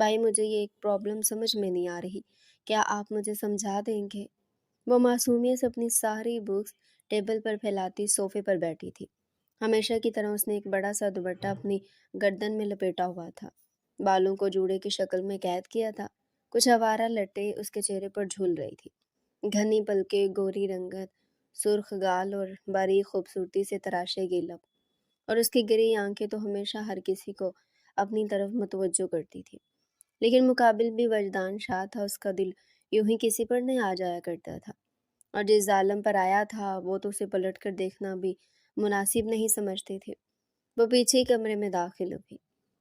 بھائی مجھے یہ ایک پرابلم سمجھ میں نہیں آ رہی، کیا آپ مجھے سمجھا دیں گے؟ وہ معصومیت سے اپنی ساری بکس ٹیبل پر پھیلاتی صوفے پر بیٹھی تھی۔ ہمیشہ کی طرح اس نے ایک بڑا سا دوپٹہ اپنی گردن میں لپیٹا ہوا تھا، بالوں کو جوڑے کی شکل میں قید کیا تھا، کچھ آوارہ لٹیں اس کے چہرے پر جھول رہی تھی، گھنی پلکیں، گوری رنگت، سرخ گال اور باریک خوبصورتی سے تراشے گئے لب، اور اس کی گری آنکھیں تو ہمیشہ ہر کسی کو اپنی طرف متوجہ کرتی تھی۔ لیکن مقابل بھی وجدان شاہ تھا، اس کا دل یوں ہی کسی پر نہیں آ جایا کرتا تھا، اور جس ظالم پر آیا تھا وہ تو اسے پلٹ کر دیکھنا بھی مناسب نہیں سمجھتے تھے۔ وہ پیچھے ہی کمرے میں داخل ہوئی،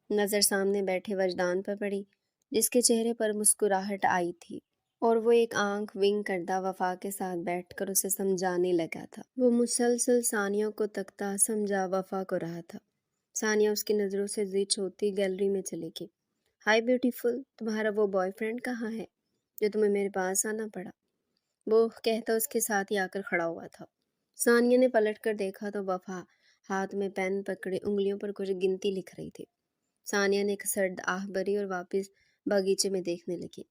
نظر سامنے بیٹھے وجدان پر پڑی، جس کے چہرے پر مسکراہٹ آئی تھی، اور وہ ایک آنکھ ونگ کردہ وفا کے ساتھ بیٹھ کر اسے سمجھانے لگا تھا۔ وہ مسلسل ثانیہ کو تکتا سمجھا وفا کو رہا تھا۔ ثانیہ اس کی نظروں سے زچ ہوتی گیلری میں چلے گئی۔ ہائی بیوٹیفل، تمہارا وہ بوائے فرینڈ کہاں ہے جو تمہیں میرے پاس آنا پڑا؟ وہ کہتا اس کے ساتھ ہی آ کر کھڑا ہوا تھا۔ ثانیہ نے پلٹ کر دیکھا تو وفا ہاتھ میں پین پکڑے انگلیوں پر کچھ گنتی لکھ رہی تھی۔ ثانیہ نے ایک سرد آہ بھری اور واپس باغیچے میں دیکھنے لگی۔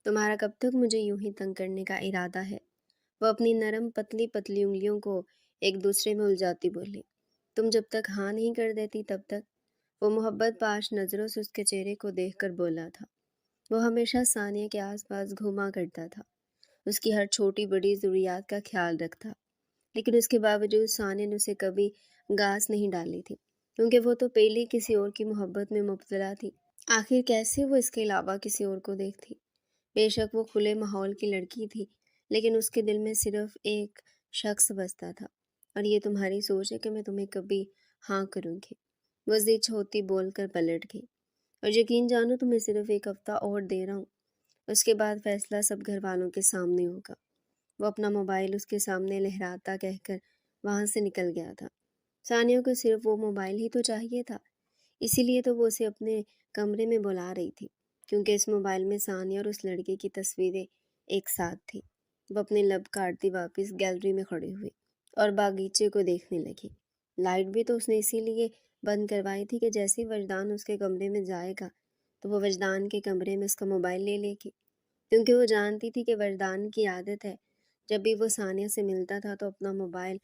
تمہارا کب تک مجھے یوں ہی تنگ کرنے کا ارادہ ہے؟ وہ اپنی نرم پتلی پتلی انگلیوں کو ایک دوسرے میں الجھاتی بولی۔ تم جب تک ہاں نہیں کر دیتی تب تک۔ وہ محبت پاش نظروں سے اس کے چہرے کو دیکھ کر بولا تھا۔ وہ ہمیشہ ثانیہ کے آس پاس گھوما کرتا تھا، اس کی ہر چھوٹی بڑی ضروریات کا خیال رکھتا، لیکن اس کے باوجود ثانیہ نے اسے کبھی گاس نہیں ڈالی تھی، کیونکہ وہ تو پہلے کسی اور کی محبت میں مبتلا تھی۔ آخر کیسے وہ اس کے علاوہ کسی اور کو دیکھتی؟ بے شک وہ کھلے ماحول کی لڑکی تھی، لیکن اس کے دل میں صرف ایک شخص بستا تھا، اور یہ تمہاری سوچ ہے کہ میں تمہیں کبھی ہاں کروں گی؟ وہ زچ ہوتی بول کر پلٹ گئی۔ اور یقین جانو تمہیں صرف ایک ہفتہ اور دے رہا ہوں، اس کے بعد فیصلہ سب گھر والوں کے سامنے ہوگا۔ وہ اپنا موبائل اس کے سامنے لہراتا کہہ کر وہاں سے نکل گیا تھا۔ ثانیہ کو صرف وہ موبائل ہی تو چاہیے تھا، اسی لیے تو وہ اسے اپنے کمرے میں بلا رہی تھی، کیونکہ اس موبائل میں ثانیہ اور اس لڑکے کی تصویریں ایک ساتھ تھی۔ وہ اپنے لب کاٹتی واپس گیلری میں کھڑی ہوئی اور باغیچے کو دیکھنے لگی۔ لائٹ بھی تو اس نے اسی لیے بند کروائی تھی کہ جیسے ہی وجدان اس کے کمرے میں جائے گا تو وہ وجدان کے کمرے میں اس کا موبائل لے لے گی، کیونکہ وہ جانتی تھی کہ وجدان کی عادت ہے جب بھی وہ ثانیہ سے ملتا تھا تو اپنا موبائل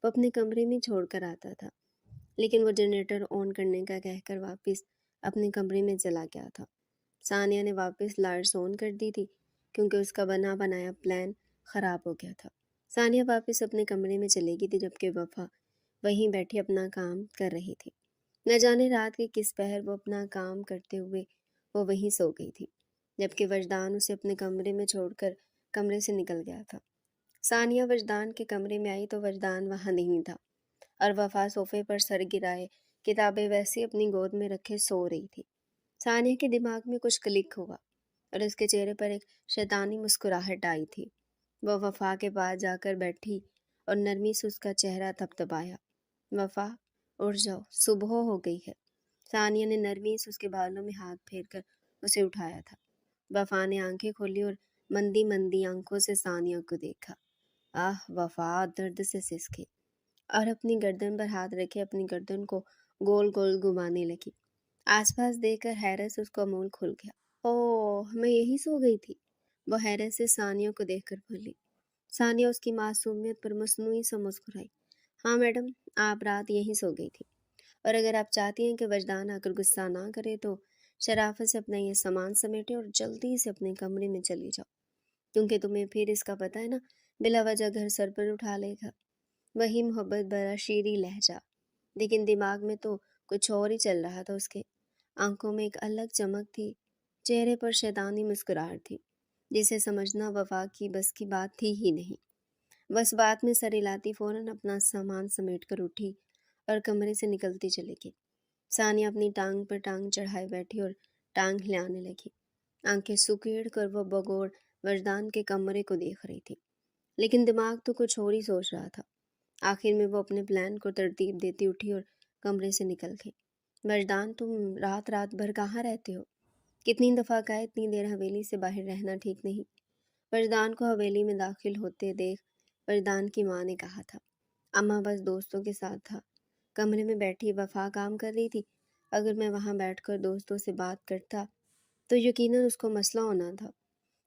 وہ اپنے کمرے میں چھوڑ کر آتا تھا۔ لیکن وہ جنریٹر آن کرنے کا کہہ کر واپس اپنے کمرے میں چلا گیا تھا۔ ثانیہ نے واپس لائٹس آن کر دی تھی کیونکہ اس کا بنا بنایا پلان خراب ہو گیا تھا۔ ثانیہ واپس اپنے کمرے میں چلے گئی تھی جبکہ وفا وہیں بیٹھی اپنا کام کر رہی تھی۔ نہ جانے رات کے کس پہر وہ اپنا کام کرتے ہوئے وہ وہیں سو گئی تھی، جبکہ وجدان اسے اپنے کمرے میں چھوڑ کر کمرے سے نکل گیا تھا۔ ثانیہ وجدان کے کمرے میں آئی تو وجدان وہاں نہیں تھا، اور وفا صوفے پر سر گرائے کتابیں ویسے اپنی گود میں رکھے سو رہی تھی۔ ثانیہ کے دماغ میں کچھ کلک ہوا اور اس کے چہرے پر ایک شیطانی مسکراہٹ آئی تھی۔ وہ وفا کے پاس جا کر بیٹھی اور نرمی سے اس کا چہرہ تھپتھپایا۔ وفا، اٹھ جاؤ، صبح ہو گئی ہے۔ ثانیہ نے نرمی سے اس کے بالوں میں ہاتھ پھیر کر اسے اٹھایا تھا۔ وفا نے آنکھیں کھولی اور مندی مندی آنکھوں سے ثانیہ کو دیکھا۔ وفا درد سے سسکی اور اپنی گردن پر ہاتھ رکھے اپنی گردن کو گول گول گھمانے لگی۔ آس پاس دیکھ کر حیرت سے اس کا منہ کھل گیا۔ اوہ، میں یہی سو گئی تھی، وہ حیرت سے ثانیہ کو دیکھ کر بولی۔ ثانیہ اس کی معصومیت پر مصنوعی سا مسکرائی۔ ہاں میڈم، آپ رات یہیں سو گئی تھی، اور اگر آپ چاہتی ہیں کہ وجدان آ کر غصہ نہ کرے تو شرافت سے اپنا یہ سامان سمیٹے اور جلدی سے اپنے کمرے میں چلی جاؤ، کیونکہ تمہیں پھر اس کا پتہ ہے نا، بلا وجہ گھر سر پر اٹھا لے گا۔ وہی محبت بھرا شیریں لہجہ، لیکن دماغ میں تو کچھ اور ہی چل رہا تھا۔ اس کے آنکھوں میں ایک الگ چمک تھی، چہرے پر شیطانی مسکراہٹ تھی، جسے سمجھنا وفا کی بس کی بات تھی ہی نہیں۔ بس بات میں سر ہلاتی فوراً اپنا سامان سمیٹ کر اٹھی اور کمرے سے نکلتی چلی گئی۔ ثانیہ اپنی ٹانگ پر ٹانگ چڑھائے بیٹھی اور ٹانگ ہلانے لگی۔ آنکھیں سکیڑ کر وہ بغور وجدان کے کمرے کو دیکھ رہی تھی، لیکن دماغ تو کچھ اور ہی سوچ رہا تھا۔ آخر میں وہ اپنے پلان کو ترتیب دیتی اٹھی اور کمرے سے نکل گئی۔ وجدان، تم رات رات بھر کہاں رہتے ہو؟ کتنی دفعہ کہا اتنی دیر حویلی سے باہر رہنا ٹھیک نہیں۔ وجدان کو حویلی میں داخل ہوتے دیکھ وجدان کی ماں نے کہا تھا۔ اماں بس دوستوں کے ساتھ تھا، کمرے میں بیٹھی وفا کام کر رہی تھی، اگر میں وہاں بیٹھ کر دوستوں سے بات کرتا تو یقیناً اس کو مسئلہ ہونا تھا،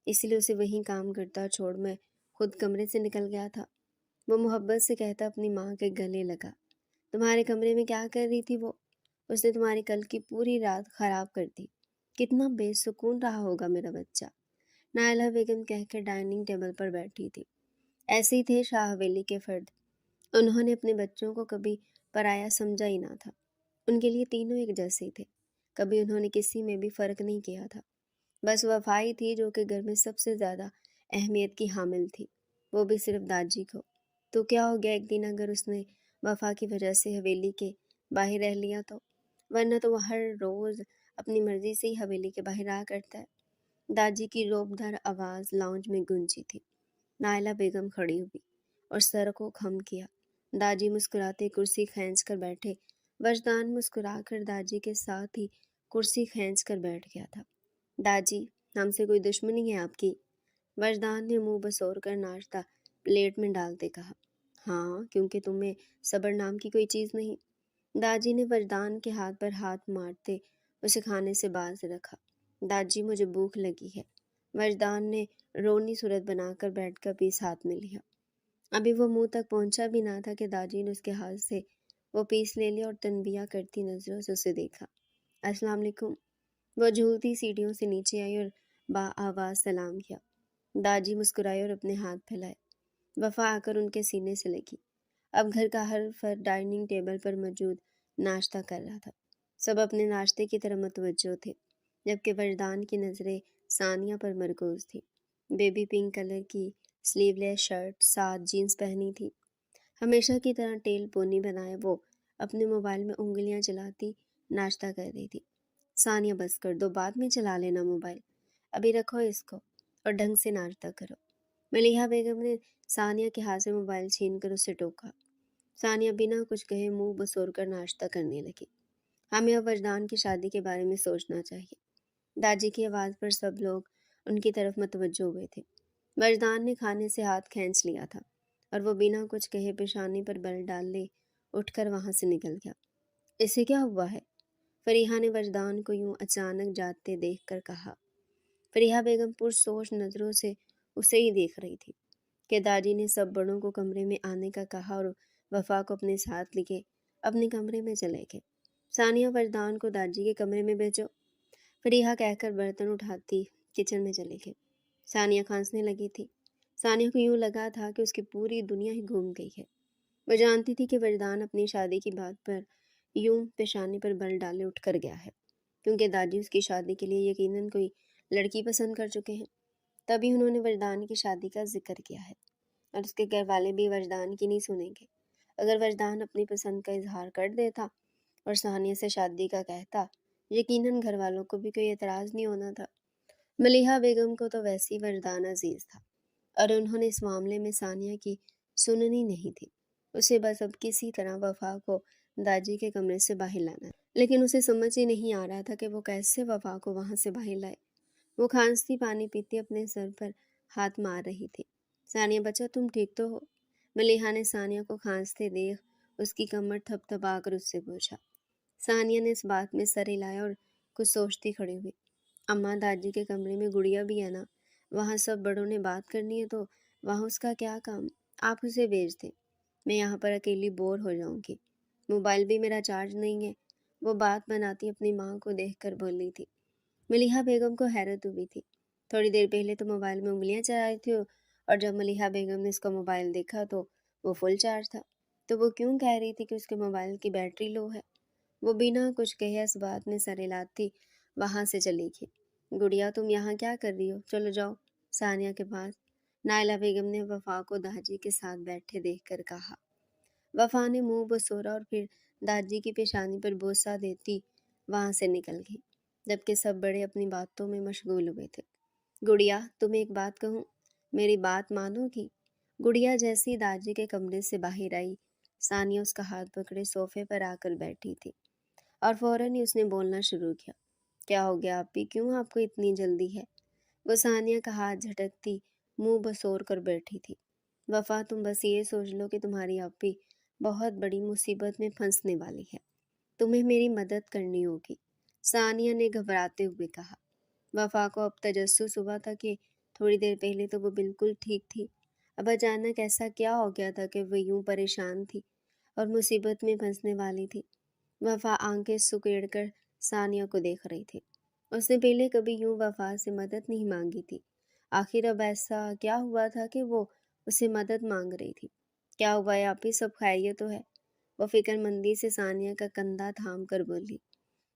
اسی لیے اسے وہیں کام کرتا چھوڑ میں خود کمرے سے نکل گیا تھا۔ وہ محبت سے کہتا اپنی ماں کے گلے لگا، تمہارے کمرے میں کیا کر رہی تھی وہ؟ اس نے تمہاری کل کی پوری رات خراب کر دی، کتنا بے سکون رہا ہوگا میرا بچہ۔ نائلہ بیگم کہہ کر ڈائننگ ٹیبل پر بیٹھی تھی۔ ایسے ہی تھے شاہ حویلی کے فرد، انہوں نے اپنے بچوں کو کبھی پرایا سمجھا ہی نہ تھا، ان کے لیے تینوں ایک جیسے تھے، کبھی انہوں نے کسی میں بھی فرق نہیں کیا تھا۔ بس وفا ہی تھی جو کہ گھر میں سب سے زیادہ اہمیت کی حامل تھی، وہ بھی صرف داجی کو۔ تو کیا ہو گیا ایک دن اگر اس نے وفا کی وجہ سے حویلی کے باہر رہ لیا تو؟ ورنہ تو وہ ہر روز اپنی مرضی سے ہی حویلی کے باہر آ کرتا ہے۔ داجی کی روب دار آواز لاؤنج میں گونجی تھی۔ نائلہ بیگم کھڑی ہوئی اور سر کو خم کیا۔ داجی مسکراتے کرسی کھینچ کر بیٹھے۔ وجدان مسکرا کر داجی کے ساتھ ہی کرسی کھینچ کر بیٹھ گیا تھا۔ داجی، ہم سے کوئی دشمنی ہے آپ کی؟ وجدان نے منہ بسور کر ناشتہ پلیٹ میں ڈالتے کہا۔ ہاں، کیونکہ تمہیں صبر نام کی کوئی چیز نہیں۔ داجی نے وجدان کے ہاتھ پر ہاتھ مارتے اسے کھانے سے باز رکھا۔ داجی، مجھے بھوک لگی ہے۔ وجدان نے رونی صورت بنا کر بیٹھ کا پیس ہاتھ میں لیا۔ ابھی وہ منہ تک پہنچا بھی نہ تھا کہ داجی نے اس کے ہاتھ سے وہ پیس لے لیا اور تنبیہ کرتی نظروں سے اسے دیکھا۔ السلام علیکم۔ وہ جھولتی سیڑھیوں سے نیچے آئی اور با آواز سلام کیا۔ داجی مسکرائے اور اپنے ہاتھ پھیلائے۔ وفا آ کر ان کے سینے سے لگی۔ اب گھر کا ہر فرد ڈائننگ ٹیبل پر موجود ناشتہ کر رہا تھا، سب اپنے ناشتے کی طرف متوجہ تھے، جبکہ وجدان کی نظریں ثانیہ پر مرکوز تھی۔ بیبی پنک کلر کی سلیو لیس شرٹ ساتھ جینز پہنی تھی، ہمیشہ کی طرح ٹیل پونی بنائے وہ اپنے موبائل میں انگلیاں چلاتی ناشتہ کر رہی تھی۔ ثانیہ، بس کر دو، بعد میں چلا لینا موبائل، ابھی رکھو اس کو اور ڈھنگ سے ناشتہ کرو۔ ملیحہ بیگم نے ثانیہ کے ہاتھ سے موبائل چھین کر اسے ٹوکا۔ ثانیہ بنا کچھ کہے منہ بسور کر ناشتہ کرنے لگی۔ ہمیں اب وجدان کی شادی کے بارے میں سوچنا چاہیے۔ داجی کی آواز پر سب لوگ ان کی طرف متوجہ ہوئے تھے۔ وجدان نے کھانے سے ہاتھ کھینچ لیا تھا اور وہ بنا کچھ کہے پیشانی پر بل ڈال لے اٹھ کر وہاں سے نکل گیا۔ اسے کیا ہوا ہے؟ فریحہ نے وجدان کو یوں اچانک جاتے دیکھ کر کہا۔ فریحہ بیگم پرسوچ نظروں سے اسے ہی دیکھ رہی تھی کہ داجی نے سب بڑوں کو کمرے میں آنے کا کہا اور وفا کو اپنے ساتھ لیے اپنے کمرے میں چلے گئے۔ ثانیہ، وجدان کو داجی کے کمرے میں بھیجو، فریحہ کہہ کر برتن اٹھاتی کچن میں چلی گئی۔ ثانیہ کھانسنے لگی تھی۔ ثانیہ کو یوں لگا تھا کہ اس کی پوری دنیا ہی گھوم گئی ہے۔ وہ جانتی تھی کہ وجدان اپنی شادی کی بات پر یوں پیشانی پر بل ڈالے اٹھ کر گیا ہے، کیونکہ داجی اس کی شادی کے لیے یقیناً کوئی لڑکی پسند کر چکے ہیں، تبھی انہوں نے وجدان کی شادی کا ذکر کیا ہے، اور اس کے گھر والے بھی وجدان کی نہیں سنیں گے۔ اگر وجدان اپنی پسند کا اظہار کر دیتا اور ثانیہ سے شادی کا کہتا، یقیناً گھر والوں کو بھی کوئی اعتراض نہیں ہونا تھا۔ ملیحہ بیگم کو تو ویسی وجدان عزیز تھا اور انہوں نے اس معاملے میں ثانیہ کی سننی نہیں تھی۔ اسے بس اب کسی طرح وفا کو داجی کے کمرے سے باہر لانا، لیکن اسے سمجھ ہی نہیں آ رہا تھا کہ وہ کیسے وفا کو وہاں سے باہر لائے۔ وہ کھانستی پانی پیتی اپنے سر پر ہاتھ مار رہی تھی۔ ثانیہ، بچہ تم ٹھیک تو ہو؟ ملیحہ نے ثانیہ کو کھانستے دیکھ اس کی کمر تھپ تھپا کر اس سے پوچھا۔ ثانیہ نے اس بات میں سر ہلایا اور کچھ سوچتی کھڑی ہوئی۔ اماں، داجی کے کمرے میں گڑیا بھی ہے نا، وہاں سب بڑوں نے بات کرنی ہے تو وہاں اس کا کیا کام، آپ اسے بھیج دیں، میں یہاں پر اکیلی بور ہو جاؤں گی، موبائل بھی میرا چارج نہیں ہے، وہ بات بناتی اپنی ماں کو دیکھ کر بولی تھی۔ ملیحہ بیگم کو حیرت ہوئی تھی، تھوڑی دیر پہلے تو موبائل میں انگلیاں چلائی تھی اور جب ملیحہ بیگم نے اس کا موبائل دیکھا تو وہ فل چارج تھا، تو وہ کیوں کہہ رہی تھی کہ اس کے موبائل کی بیٹری لو ہے؟ وہ بنا کچھ کہے اس بات میں سر ہلاتی وہاں سے چلی گئی۔ گڑیا، تم یہاں کیا کر رہی ہو؟ چلو جاؤ ثانیہ کے پاس، نائلہ بیگم نے وفا کو داجی کے ساتھ بیٹھے دیکھ کر کہا۔ وفا نے منہ بسورا اور پھر داجی کی پیشانی پر بوسہ دیتی وہاں سے نکل گئی، جبکہ سب بڑے اپنی باتوں میں مشغول ہوئے تھے۔ گڑیا، تمہیں ایک بات کہوں، میری بات مانو گی؟ گڑیا جیسی داجی کے کمرے سے باہر آئی، ثانیہ اس کا ہاتھ پکڑے صوفے پر آ کر بیٹھی تھی اور فوراً ہی اس نے بولنا شروع کیا۔ کیا ہو گیا آپی، کیوں آپ کو اتنی جلدی ہے؟ وہ ثانیہ کا ہاتھ جھٹکتی منہ بسور کر بیٹھی تھی۔ وفا، تم بس یہ سوچ لو کہ تمہاری آپی بہت بڑی مصیبت میں پھنسنے والی ہے، تمہیں میری مدد کرنی ہوگی، ثانیہ نے گھبراتے ہوئے کہا۔ وفا کو اب تجسس ہوا تھا کہ تھوڑی دیر پہلے تو وہ بالکل ٹھیک تھی، اب اچانک ایسا کیا ہو گیا تھا کہ وہ یوں پریشان تھی اور مصیبت میں پھنسنے والی تھی۔ وفا آنکھیں سکیڑ کر ثانیہ کو دیکھ رہی تھی۔ اس نے پہلے کبھی یوں وفا سے مدد نہیں مانگی تھی، آخر اب ایسا کیا ہوا تھا کہ وہ اسے مدد مانگ رہی تھی؟ کیا ہوا ہے آپی، سب خیریت تو ہے؟ وہ فکر مندی سے ثانیہ کا کندھا تھام کر بولی۔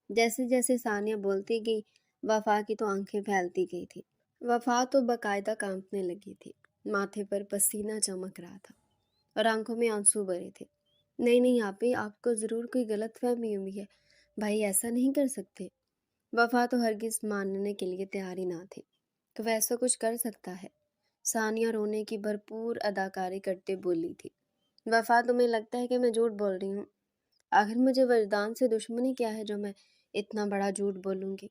جیسے جیسے ثانیہ بولتی گئی وفا کی تو آنکھیں پھیلتی گئی تھی۔ وفا تو باقاعدہ کانپنے لگی تھی، ماتھے پر پسینہ چمک رہا تھا اور آنکھوں میں آنسو بھرے تھے۔ نہیں نہیں آپی، آپ کو ضرور کوئی غلط فہمی ہوئی ہے، بھائی ایسا نہیں کر سکتے۔ وفا تو ہرگز ماننے کے لیے تیار ہی نہ تھی کہ وہ ایسا کچھ کر سکتا ہے۔ ثانیہ رونے کی بھرپور اداکاری کرتے بولی تھی، وفا تمہیں لگتا ہے کہ میں جھوٹ بول رہی ہوں؟ آخر مجھے وجدان سے دشمنی کیا ہے جو میں اتنا بڑا جھوٹ بولوں گی؟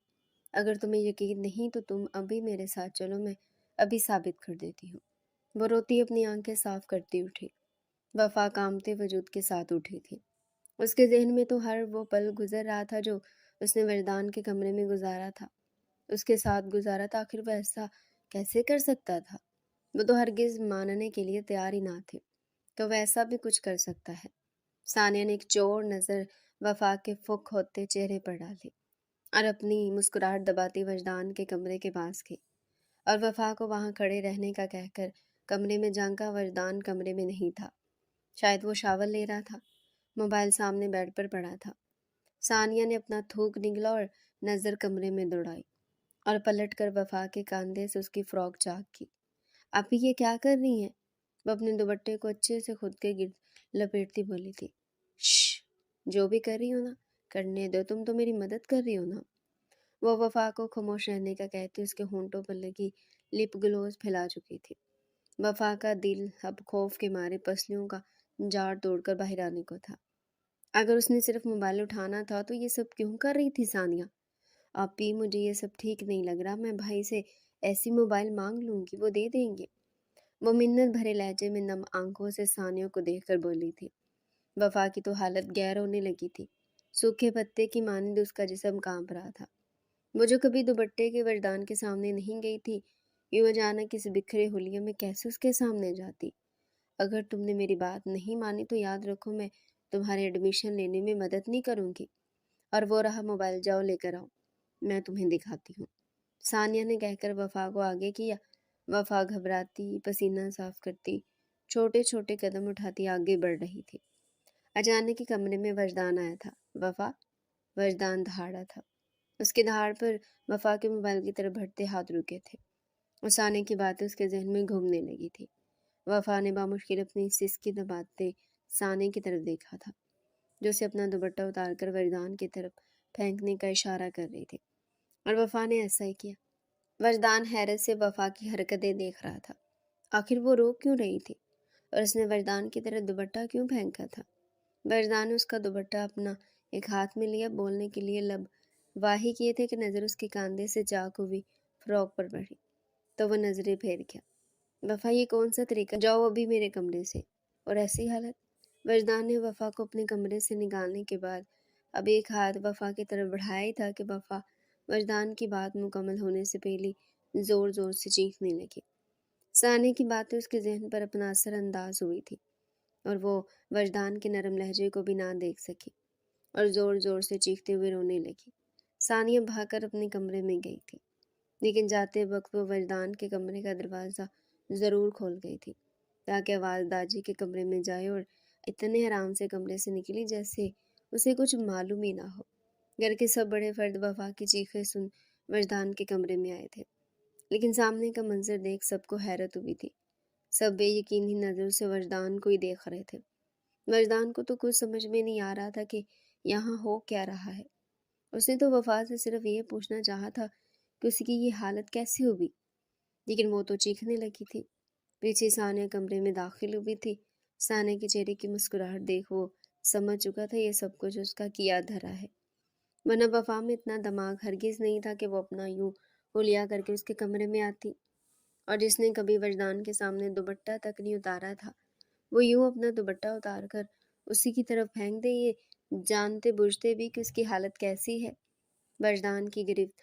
اگر تمہیں یقین نہیں تو تم ابھی میرے ساتھ چلو، میں ابھی ثابت کر دیتی ہوں۔ وہ روتی اپنی آنکھیں صاف کرتی اٹھی۔ وفا کامتے وجود کے ساتھ اٹھی تھی۔ اس کے ذہن میں تو ہر وہ پل گزر رہا تھا جو اس نے وردان کے کمرے میں گزارا تھا، اس کے ساتھ گزارا تھا۔ آخر وہ ایسا کیسے کر سکتا تھا؟ وہ تو ہرگز ماننے کے لیے تیار ہی نہ تھے کہ وہ ایسا بھی کچھ کر سکتا ہے۔ ثانیہ نے ایک چور نظر وفا کے فک ہوتے چہرے پر ڈالی اور اپنی مسکراہٹ دباتی وجدان کے کمرے کے پاس گئی اور وفا کو وہاں کھڑے رہنے کا کہہ کر کمرے میں جھانکا۔ وجدان کمرے میں نہیں تھا، شاید وہ شاور لے رہا تھا، موبائل سامنے بیڈ پر پڑا تھا۔ ثانیہ نے اپنا تھوک نگلا اور نظر کمرے میں دوڑائی اور پلٹ کر وفا کے کاندھے سے اس کی فراک چاک کی۔ آپ یہ کیا کر رہی ہیں؟ وہ اپنے دوپٹے کو اچھے سے خود کے گرد لپیٹتی بولی تھی۔ شش، جو بھی کر رہی ہو نا کرنے دو، تم تو میری مدد کر رہی ہو نا۔ وہ وفا کو خاموش رہنے کا کہتی اس کے ہونٹوں پر لگی لپ گلوز پھیلا چکی تھی۔ وفا کا دل اب خوف کے مارے پسلیوں کا جاڑ توڑ کر باہر آنے کو تھا۔ اگر اس نے صرف موبائل اٹھانا تھا تو یہ سب کیوں کر رہی تھی ثانیہ؟ آپی مجھے یہ سب ٹھیک نہیں لگ رہا، میں بھائی سے ایسی موبائل مانگ لوں گی، وہ دے دیں گے۔ وہ منت بھرے لہجے میں نم آنکھوں سے ثانیہ کو دیکھ کر بولی تھی۔ وفا کی تو حالت گیر ہونے لگی تھی، سوکھے پتے کی مانند اس کا جسم کانپ رہا تھا۔ وہ جو کبھی دوپٹے کے وردان کے سامنے نہیں گئی تھی، یوں اچانک اس بکھرے حلیے میں کیسے اس کے سامنے جاتی؟ اگر تم نے میری بات نہیں مانی تو یاد رکھو میں تمہارے ایڈمیشن لینے میں مدد نہیں کروں گی۔ اور وہ رہا موبائل، جاؤ لے کر آؤ، میں تمہیں دکھاتی ہوں۔ ثانیہ نے کہہ کر وفا کو آگے کیا۔ وفا گھبراتی، پسینہ صاف کرتی، چھوٹے چھوٹے قدم اٹھاتی آگے بڑھ رہی تھی۔ اچانک ہی کمرے میں وجدان آیا تھا۔ وفا؟ وجدان دہاڑا تھا۔ اس کے دہاڑ پر وفا کے موبائل کی طرف بڑھتے ہاتھ رکے تھے اور ثانیہ کی باتیں اس کے ذہن میں گھومنے لگی تھی۔ وفا نے بامشکل اپنی سسکی دباتے ثانیہ کی طرف دیکھا تھا جو اسے اپنا دوپٹہ اتار کر وجدان کی طرف پھینکنے کا اشارہ کر رہی تھی، اور وفا نے ایسا ہی کیا۔ وجدان حیرت سے وفا کی حرکتیں دیکھ رہا تھا، آخر وہ رو کیوں رہی تھی اور اس نے وجدان کی طرف دوپٹہ کیوں پھینکا تھا؟ وجدان نے اس کا دوپٹہ اپنا ایک ہاتھ میں لیا، بولنے کے لیے لب واہی کیے تھے کہ نظر اس کے کاندھے سے چاک ہوئی فراک پر پڑی تو وہ نظریں پھیر گیا۔ وفا یہ کون سا طریقہ، جاؤ ابھی میرے کمرے سے۔ اور ایسی حالت؟ وجدان نے وفا کو اپنے کمرے سے نکالنے کے بعد اب ایک ہاتھ وفا کی طرف بڑھایا ہی تھا کہ وفا وجدان کی بات مکمل ہونے سے پہلے زور زور سے چیخنے لگی۔ ثانیہ کی باتیں اس کے ذہن پر اپنا اثر انداز ہوئی تھی اور وہ وجدان کے نرم لہجے کو بھی نہ دیکھ سکی اور زور زور سے چیختے ہوئے رونے لگی۔ ثانیہ بھاگ کر اپنے کمرے میں گئی تھی، لیکن جاتے وقت وہ وجدان کے کمرے کا دروازہ ضرور کھول گئی تھی تاکہ آواز داجی کے کمرے میں جائے، اور اتنے آرام سے کمرے سے نکلی جیسے اسے کچھ معلوم ہی نہ ہو۔ گھر کے سب بڑے فرد وفا کی چیخیں سن وجدان کے کمرے میں آئے تھے، لیکن سامنے کا منظر دیکھ سب کو حیرت ہوئی تھی۔ سب بے یقینی نظر سے وجدان کو ہی دیکھ رہے تھے۔ وجدان کو تو کچھ سمجھ میں نہیں آ رہا تھا کہ یہاں ہو کیا رہا ہے۔ اس نے تو وفا سے صرف یہ پوچھنا چاہا تھا کہ اس کی یہ حالت کیسے ہوئی، لیکن وہ تو چیخنے لگی تھی۔ پیچھے ثانیہ کمرے میں داخل ہوئی تھی۔ ثانیہ کے چہرے کی مسکراہٹ دیکھ وہ سمجھ چکا تھا یہ سب کچھ اس کا کیا دھرا ہے، ورنہ وفا میں اتنا دماغ ہرگز نہیں تھا کہ وہ اپنا یوں ہولیا کر کے اس کے کمرے میں آتی، اور جس نے کبھی وجدان کے سامنے دوپٹہ تک نہیں اتارا تھا وہ یوں اپنا دوپٹہ اتار کر اسی کی طرف پھینک دے، یہ جانتے بوجھتے بھی کہ اس کی حالت کیسی ہے۔ وجدان کی گرفت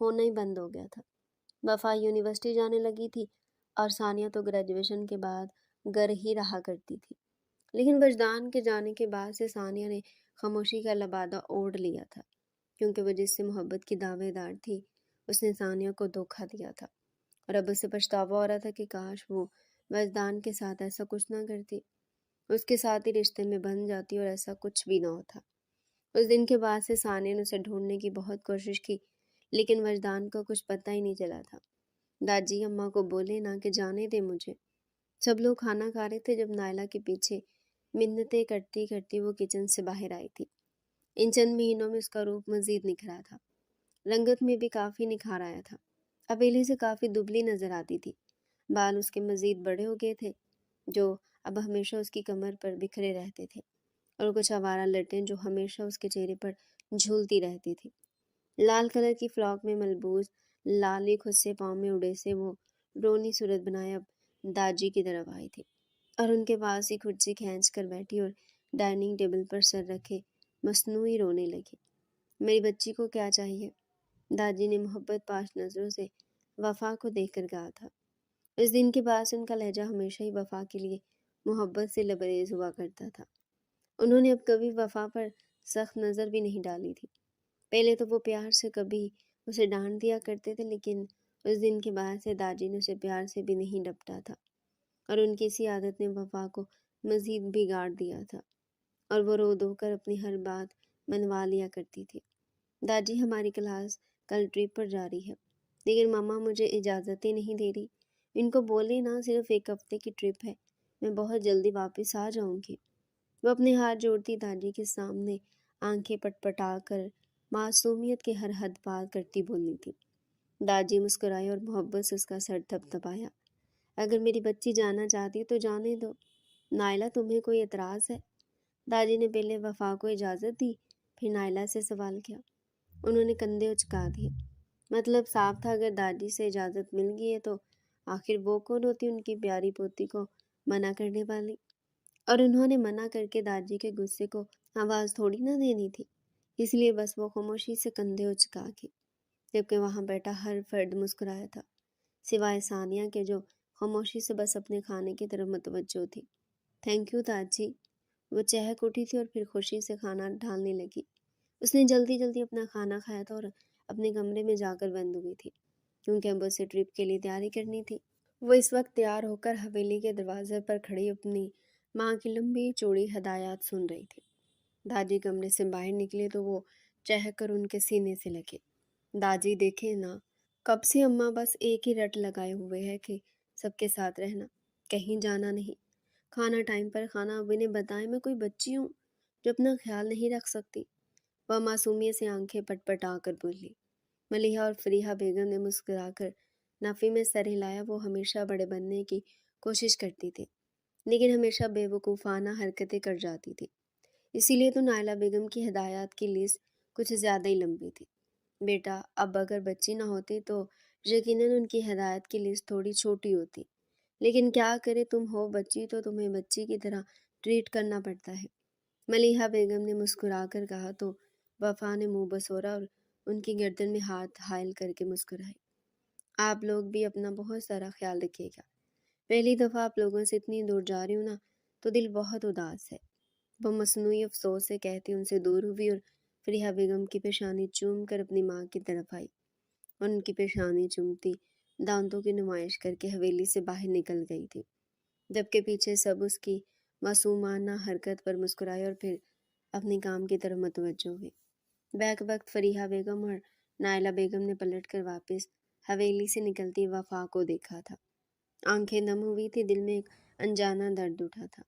ہونا ہی بند ہو گیا تھا۔ وفا یونیورسٹی جانے لگی تھی اور ثانیہ تو گریجویشن کے بعد گھر ہی رہا کرتی تھی، لیکن وجدان کے جانے کے بعد سے ثانیہ نے خاموشی کا لبادہ اوڑھ لیا تھا، کیونکہ وہ جس سے محبت کی دعوے دار تھی اس نے ثانیہ کو دھوکا دیا تھا، اور اب اسے پچھتاوا ہو رہا تھا کہ کاش وہ وجدان کے ساتھ ایسا کچھ نہ کرتی، اس کے ساتھ ہی رشتے میں بن جاتی اور ایسا کچھ بھی نہ ہوتا۔ اس دن کے بعد سے ثانیہ نے اسے ڈھونڈنے کی بہت کوشش کی، لیکن وجدان کو کچھ پتہ ہی نہیں چلا تھا۔ داجی اماں کو بولے نا کہ جانے دے مجھے۔ سب لوگ کھانا کھا رہے تھے جب نائلہ کے پیچھے منتیں کرتی کرتی وہ کچن سے باہر آئی تھی۔ ان چند مہینوں میں اس کا روپ مزید نکھرا تھا، رنگت میں بھی کافی نکھار آیا تھا۔ ابیلی سے کافی دبلی نظر آتی تھی، بال اس کے مزید بڑے ہو گئے تھے جو اب ہمیشہ اس کی کمر پر بکھرے رہتے تھے، اور کچھ آوارہ لٹیں جو ہمیشہ اس کے چہرے پر جھولتی رہتی تھی۔ لال کلر کی فراک میں ملبوس لالی خود سے پاؤں میں اڑے سے وہ رونی صورت بنائے اب داجی کی طرف آئی تھی، اور ان کے پاس ہی کرسی کھینچ کر بیٹھی اور ڈائننگ ٹیبل پر سر رکھے مصنوعی رونے لگی۔ میری بچی کو کیا چاہیے؟ داجی نے محبت پاش نظروں سے وفا کو دیکھ کر کہا تھا۔ اس دن کے بعد سے ان کا لہجہ ہمیشہ ہی وفا کے لیے محبت سے لبریز ہوا کرتا تھا۔ انہوں نے اب کبھی وفا پر سخت نظر بھی نہیں ڈالی تھی۔ پہلے تو وہ پیار سے کبھی اسے ڈانٹ دیا کرتے تھے، لیکن اس دن کے بعد سے داجی نے اسے پیار سے بھی نہیں ڈپٹا تھا، اور ان کی اسی عادت نے وفا کو مزید بگاڑ دیا تھا، اور وہ رو دو کر اپنی ہر بات منوا لیا کرتی تھی۔ داجی ہماری کلاس کل ٹرپ پر جا رہی ہے، لیکن ماما مجھے اجازت ہی نہیں دے رہی۔ ان کو بولے نا صرف ایک ہفتے کی ٹرپ ہے، میں بہت جلدی واپس آ جاؤں گی۔ وہ اپنے ہاتھ جوڑتی داجی کے سامنے آنکھیں پٹ پٹا کر معصومیت کے ہر حد پار کرتی بولی تھی۔ داجی مسکرائی اور محبت سے اس کا سر تھپ تھپایا۔ اگر میری بچی جانا چاہتی تو جانے دو۔ نائلہ تمہیں کوئی اعتراض ہے؟ داجی نے پہلے وفا کو اجازت دی، پھر نائلہ سے سوال کیا۔ انہوں نے کندھے اچکا دیے۔ مطلب صاف تھا، اگر داجی سے اجازت مل گئی ہے تو آخر وہ کون ہوتی ان کی پیاری پوتی کو منع کرنے والی؟ اور انہوں نے منع کر کے داجی کے غصے کو آواز تھوڑی نہ دینی تھی، اس لیے بس وہ خاموشی سے کندھے اچکا کے، جبکہ وہاں بیٹھا ہر فرد مسکرایا تھا سوائے ثانیہ کے، جو خاموشی سے بس اپنے کھانے کی طرف متوجہ تھی۔ Thank you داجی۔ وہ چہک اٹھی تھی اور پھر خوشی سے کھانا ڈھالنے لگی۔ اس نے جلدی جلدی اپنا کھانا کھایا تھا اور اپنے کمرے میں جا کر بند ہوئی تھی، کیونکہ اب اسے ٹرپ کے لیے تیاری کرنی تھی۔ وہ اس وقت تیار ہو کر حویلی کے دروازے پر کھڑی اپنی ماں کی لمبی چوڑی ہدایات سن رہی تھی۔ داجی کمرے سے باہر نکلے تو وہ چہک کر ان کے سینے سے لگے۔ داجی دیکھے نا، کب سے اماں بس ایک ہی رٹ لگائے ہوئے ہے کہ سب کے ساتھ رہنا، کہیں جانا نہیں، کھانا ٹائم پر کھانا۔ اب انہیں بتائیں میں کوئی بچی ہوں جو اپنا خیال نہیں رکھ سکتی؟ وہ معصومیت سے آنکھیں پٹ پٹا کر بولی۔ ملیحہ اور فریحہ بیگم نے مسکرا کر نفی میں سر ہلایا۔ وہ ہمیشہ بڑے بننے کی کوشش کرتی تھی، لیکن ہمیشہ بے وقوفانہ حرکتیں کر جاتی تھی، اسی لیے تو نائلہ بیگم کی ہدایات کی لسٹ کچھ زیادہ ہی لمبی تھی۔ بیٹا، اب اگر بچی نہ ہوتی تو یقیناً ان کی ہدایت کی لسٹ تھوڑی چھوٹی ہوتی، لیکن کیا کرے، تم ہو بچی تو تمہیں بچی کی طرح ٹریٹ کرنا پڑتا ہے۔ ملیحہ بیگم نے مسکرا کر کہا تو وفا نے منہ بسورا اور ان کی گردن میں ہاتھ حائل کر کے مسکرائی۔ آپ لوگ بھی اپنا بہت سارا خیال رکھیے گا۔ پہلی دفعہ آپ لوگوں سے اتنی دور جا رہی ہوں نا تو دل بہت اداس ہے۔ وہ مصنوعی افسوس سے کہتی ان سے دور ہوئی اور فریحہ بیگم کی پیشانی چوم کر اپنی ماں کی طرف آئی، اور ان کی پیشانی چومتی دانتوں کی نمائش کر کے حویلی سے باہر نکل گئی تھی، جبکہ پیچھے سب اس کی معصومانہ حرکت پر مسکرائے اور پھر اپنی کام کی طرف متوجہ ہوئے۔ بیک وقت فریحہ بیگم اور نائلہ بیگم نے پلٹ کر واپس حویلی سے نکلتی وفا کو دیکھا تھا۔ آنکھیں نم ہوئی تھی، دل میں ایک انجانا درد اٹھا تھا۔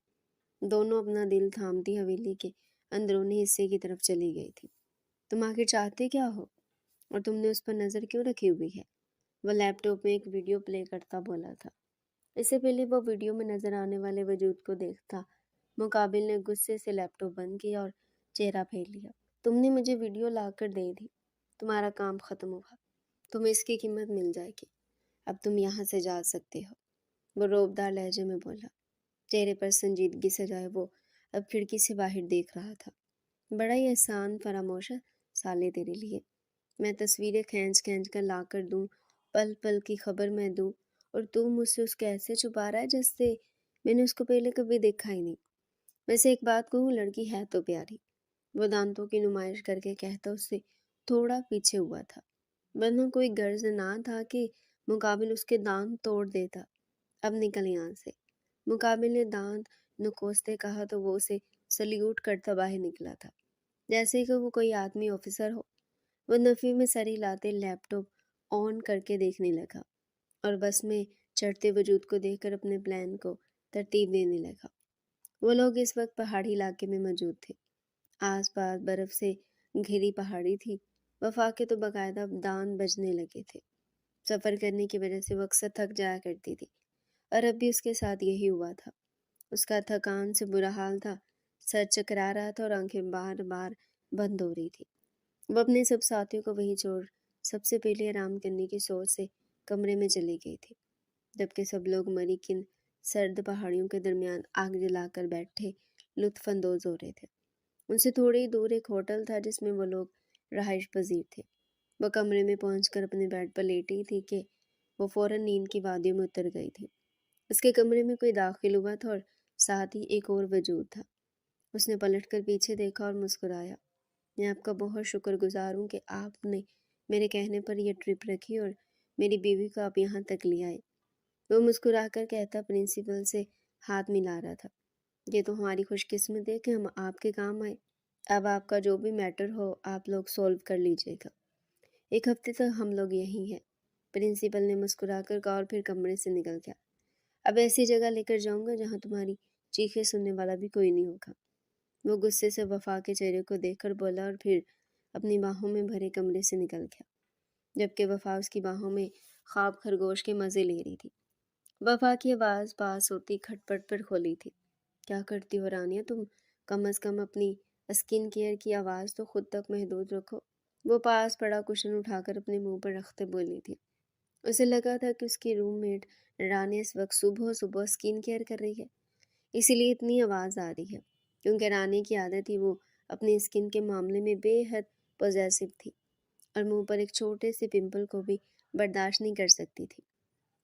دونوں اپنا دل تھامتی حویلی کے اندرونی حصے کی طرف چلی گئی تھی۔ تم آخر چاہتے کیا ہو؟ اور تم نے اس پر نظر کیوں رکھی ہوئی ہے؟ وہ لیپ ٹاپ میں ایک ویڈیو پلے کرتا بولا تھا۔ اس سے پہلے وہ ویڈیو میں نظر آنے والے وجود کو دیکھتا، مقابل نے غصے سے لیپ ٹاپ بند کیا اور چہرہ پھیر لیا۔ تم نے مجھے ویڈیو لا کر دے دی، تمہارا کام ختم ہوا، تمہیں اس کی قیمت مل جائے گی، اب تم یہاں سے جا سکتے ہو، وہ روبدار لہجے میں بولا۔ چہرے پر سنجیدگی سجائے وہ اب کھڑکی سے باہر دیکھ رہا تھا۔ بڑا ہی احسان فراموش ہے سالے تیرے لیے، میں تصویریں کھینچ کھینچ کر لا کر دوں، پل پل کی خبر میں دوں، اور تو مجھ سے اس کو ایسے چھپا رہا ہے جیسے میں نے اس کو پہلے کبھی دیکھا ہی نہیں۔ ویسے ایک بات کہوں، لڑکی ہے تو پیاری، وہ دانتوں کی نمائش کر کے کہتا اس سے تھوڑا پیچھے ہوا تھا، ورنہ کوئی غرض نہ تھا کہ مقابل اس کے دانت توڑ دیتا۔ اب نکل یہاں سے۔ مقابل نے دانت نکوستے کہا تو وہ اسے سلیوٹ کرتا باہر نکلا تھا، جیسے کہ وہ کوئی آدمی آفیسر ہو۔ وہ نفی میں سر ہلاتے لیپ ٹاپ آن کر کے دیکھنے لگا اور بس میں چڑھتے وجود کو دیکھ کر اپنے پلان کو ترتیب دینے لگا۔ وہ لوگ اس وقت پہاڑی علاقے میں موجود تھے۔ آس پاس برف سے گھری پہاڑی تھی۔ وفا کے تو باقاعدہ دانت بجنے لگے تھے۔ سفر کرنے کی وجہ سے وہ اکثر تھک جایا کرتی تھی، اور اب بھی اس کے ساتھ یہی ہوا تھا۔ اس کا تھکان سے برا حال تھا، سر چکرا رہا تھا اور آنکھیں بار بار بند ہو رہی تھی۔ وہ اپنے سب ساتھیوں کو وہیں چھوڑ سب سے پہلے آرام کرنے کی سوچ سے کمرے میں چلی گئی تھی، جبکہ سب لوگ مری کن سرد پہاڑیوں کے درمیان آگ جلا کر بیٹھے لطف اندوز ہو رہے تھے۔ ان سے تھوڑی دور ایک ہوٹل تھا جس میں وہ لوگ رہائش پذیر تھے۔ وہ کمرے میں پہنچ کر اپنے بیڈ پر لیٹی تھی کہ وہ فوراً نیند کی وادیوں میں اتر گئی تھی۔ اس کے کمرے میں کوئی داخل ہوا تھا اور ساتھ ہی ایک اور وجود تھا۔ اس نے پلٹ کر پیچھے دیکھا اور مسکرایا۔ میں آپ کا بہت شکر گزار ہوں کہ آپ نے میرے کہنے پر یہ ٹرپ رکھی اور میری بیوی کو آپ یہاں تک لے آئے۔ وہ مسکرا کر کہتا پرنسپل سے ہاتھ ملا رہا تھا۔ یہ تو ہماری خوش قسمت ہے کہ ہم آپ کے کام آئے۔ اب آپ کا جو بھی میٹر ہو آپ لوگ سولو کر لیجئے گا۔ ایک ہفتے تک ہم لوگ یہیں ہیں۔ پرنسپل نے مسکرا کر کہا اور پھر کمرے سے نکل گیا۔ اب ایسی جگہ لے کر جاؤں گا جہاں تمہاری چیخیں سننے والا بھی کوئی نہیں ہوگا۔ وہ غصے سے وفا کے چہرے کو دیکھ کر بولا اور پھر اپنی باہوں میں بھرے کمرے سے نکل گیا، جبکہ وفا اس کی باہوں میں خواب خرگوش کے مزے لے رہی تھی۔ وفا کی آواز پاس ہوتی کھٹ پٹ پر کھولی تھی۔ کیا کرتی ہو رانیہ تم؟ کم از کم اپنی اسکن کیئر کی آواز تو خود تک محدود رکھو۔ وہ پاس پڑا کشن اٹھا کر اپنے منہ پر رکھتے بولی تھی۔ اسے لگا تھا کہ اس کی روم میٹ رانیہ اس وقت صبح صبح اسکن کیئر کر رہی ہے، اسی لیے اتنی آواز آ رہی ہے، کیونکہ رانیہ کی عادت تھی وہ اپنی اسکن کے معاملے میں بے حد پوزیسو تھی اور منہ پر ایک چھوٹے سے پمپل کو بھی برداشت نہیں کر سکتی تھی۔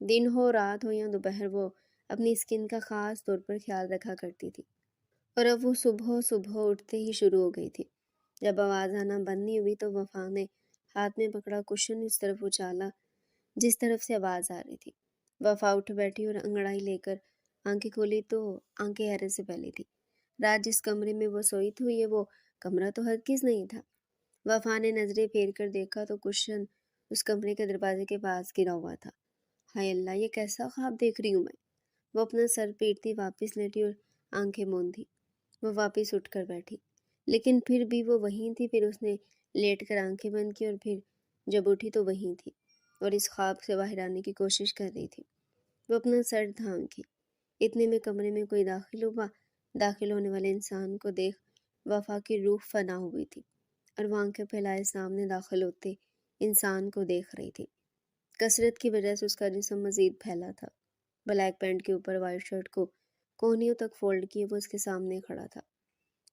دن ہو رات ہو یا دوپہر وہ اپنی اسکن کا خاص طور پر خیال رکھا کرتی تھی، اور اب وہ صبح صبح اٹھتے ہی شروع ہو گئی تھی۔ جب آواز آنا بند نہیں ہوئی تو وفا نے ہاتھ میں پکڑا کشن اس طرف اچالا جس طرف سے آواز آ رہی تھی۔ وفا اٹھ بیٹھی اور انگڑائی لے کر آنکھیں کھولی تو آنکھیں حیرت سے پھیلی تھی۔ رات جس کمرے میں وہ سوئی تھی یہ وہ کمرہ تو ہرگز نہیں تھا۔ وفا نے نظریں پھیر کر دیکھا تو کشن اس کمرے کے دروازے کے پاس گرا ہوا تھا۔ ہائے اللہ، یہ کیسا خواب دیکھ رہی ہوں میں؟ وہ اپنا سر پیٹتی واپس لیٹی اور آنکھیں موندی۔ وہ واپس اٹھ کر بیٹھی، لیکن پھر بھی وہ وہیں تھی۔ پھر اس نے لیٹ کر آنکھیں بند کی اور پھر جب اٹھی تو وہیں تھی اور اس خواب سے باہر آنے کی کوشش کر رہی تھی۔ وہ اپنا سر دھانکی۔ اتنے میں کمرے میں کوئی داخل ہوا۔ داخل ہونے والے انسان کو دیکھ وفا کی روح فنا ہوئی تھی اور وہ آنکھیں پھیلائے سامنے داخل ہوتے انسان کو دیکھ رہی تھی۔ کثرت کی وجہ سے اس کا جسم مزید پھیلا تھا۔ بلیک پینٹ کے اوپر وائٹ شرٹ کو کونیوں تک فولڈ کیے وہ اس کے سامنے کھڑا تھا۔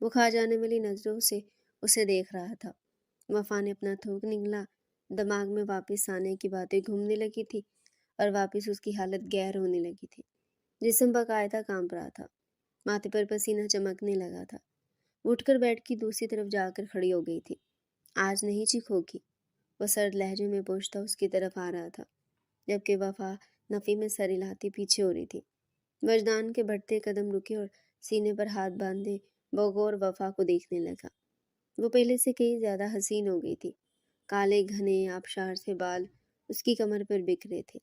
وہ کھا جانے والی نظروں سے اسے دیکھ رہا تھا۔ وفا نے اپنا تھوک نگلا۔ دماغ میں واپس آنے کی باتیں گھومنے لگی تھی اور واپس اس کی حالت گیر ہونے لگی تھی۔ جسم باقاعدہ کانپ رہا تھا، ماتھے پر پسینہ چمکنے لگا تھا۔ وہ اٹھ کر بیڈ کی دوسری طرف جا کر کھڑی ہو گئی تھی۔ آج نہیں چیخو گی؟ وہ سرد لہجے میں پوچھتا اس کی طرف آ رہا تھا، جبکہ وفا نفی میں سر ہلاتی پیچھے ہو رہی تھی۔ وجدان کے بڑھتے قدم رکے اور سینے پر ہاتھ باندھے بغور وفا کو دیکھنے لگا۔ وہ پہلے سے کہیں زیادہ حسین ہو گئی تھی۔ کالے گھنے آبشار سے بال اس کی کمر پر بکھرے تھے،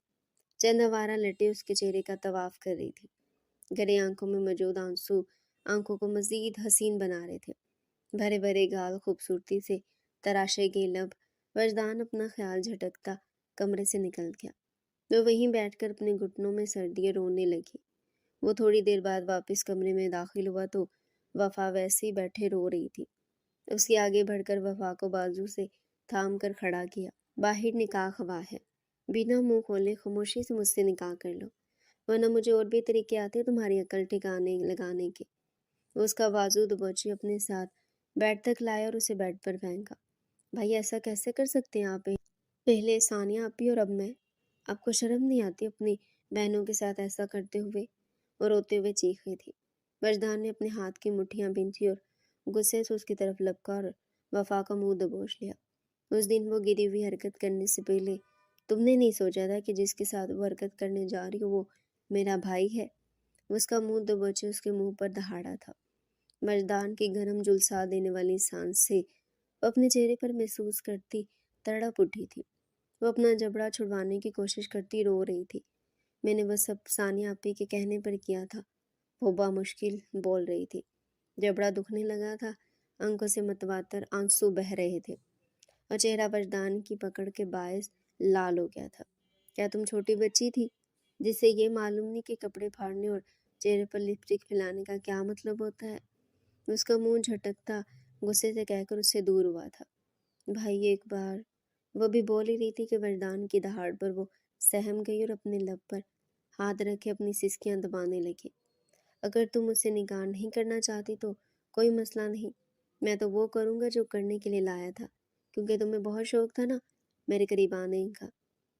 چند آوارہ لٹیں اس کے چہرے کا طواف کر رہی تھی۔ گہری آنکھوں میں موجود آنسو آنکھوں کو مزید حسین بنا رہے تھے۔ بھرے بھرے گال، خوبصورتی سے تراشے گئے لب۔ وجدان اپنا خیال جھٹکتا کمرے سے نکل گیا۔ وہ وہیں بیٹھ کر اپنے گھٹنوں میں سر دیے رونے لگی۔ وہ تھوڑی دیر بعد واپس کمرے میں داخل ہوا تو وفا ویسے ہی بیٹھے رو رہی تھی۔ اس کے آگے بڑھ کر وفا کو بازو سے تھام کر کھڑا کیا۔ باہر نکاح خواہ ہے، بنا منہ کھولے خاموشی سے مجھ سے نکاح کر لو، ورنہ مجھے اور بھی طریقے آتے تمہاری عقل ٹھکانے لگانے کے۔ وہ اس کا بازو دبوچی اپنے ساتھ بیڈ تک لایا اور اسے بیڈ پر پھینکا۔ بھائی ایسا کیسے کر سکتے ہیں آپ؟ پہلے ثانیہ آپی اور اب میں، آپ کو شرم نہیں آتی اپنی بہنوں کے ساتھ ایسا کرتے ہوئے؟ اور روتے ہوئے چیخ رہی تھی۔ وجدان نے اپنے ہاتھ کی مٹھیاں بینچی اور غصے سے اس کی طرف لپکا اور وفا کا منہ دبوچ لیا۔ اس دن وہ گری ہوئی حرکت کرنے سے پہلے تم نے نہیں سوچا تھا کہ جس کے ساتھ وہ حرکت کرنے جا رہی ہو وہ میرا بھائی ہے؟ اس کا منہ دبوچے اس کے منہ پر دہاڑا تھا۔ وجدان کی گرم جھلسا دینے والی سانس سے وہ اپنے چہرے پر محسوس کرتی تڑپ اٹھی تھی۔ وہ اپنا جبڑا چھڑوانے کی کوشش کرتی رو رہی تھی۔ میں نے وہ سب ثانیہ آپی کے کہنے پر کیا تھا، وہ بامشکل بول رہی تھی۔ جبڑا دکھنے لگا تھا، آنکھوں سے متواتر آنسو بہہ رہے تھے اور چہرہ وجدان کی پکڑ کے باعث لال ہو گیا تھا۔ کیا تم چھوٹی بچی تھی جسے یہ معلوم نہیں کہ کپڑے پھاڑنے اور چہرے پر لپسٹک پھیلانے کا کیا مطلب ہوتا ہے؟ اس کا منہ جھٹکتا غصے سے کہہ کر اس سے دور ہوا تھا۔ بھائی ایک بار، وہ بھی بول ہی رہی تھی کہ وجدان کی دہاڑ پر وہ سہم گئی اور اپنے لب پر ہاتھ رکھے اپنی سسکیاں دبانے لگی۔ اگر تم اسے نکاح نہیں کرنا چاہتی تو کوئی مسئلہ نہیں، میں تو وہ کروں گا جو کرنے کے لیے لایا تھا، کیونکہ تمہیں بہت شوق تھا نا میرے قریب آنے کا۔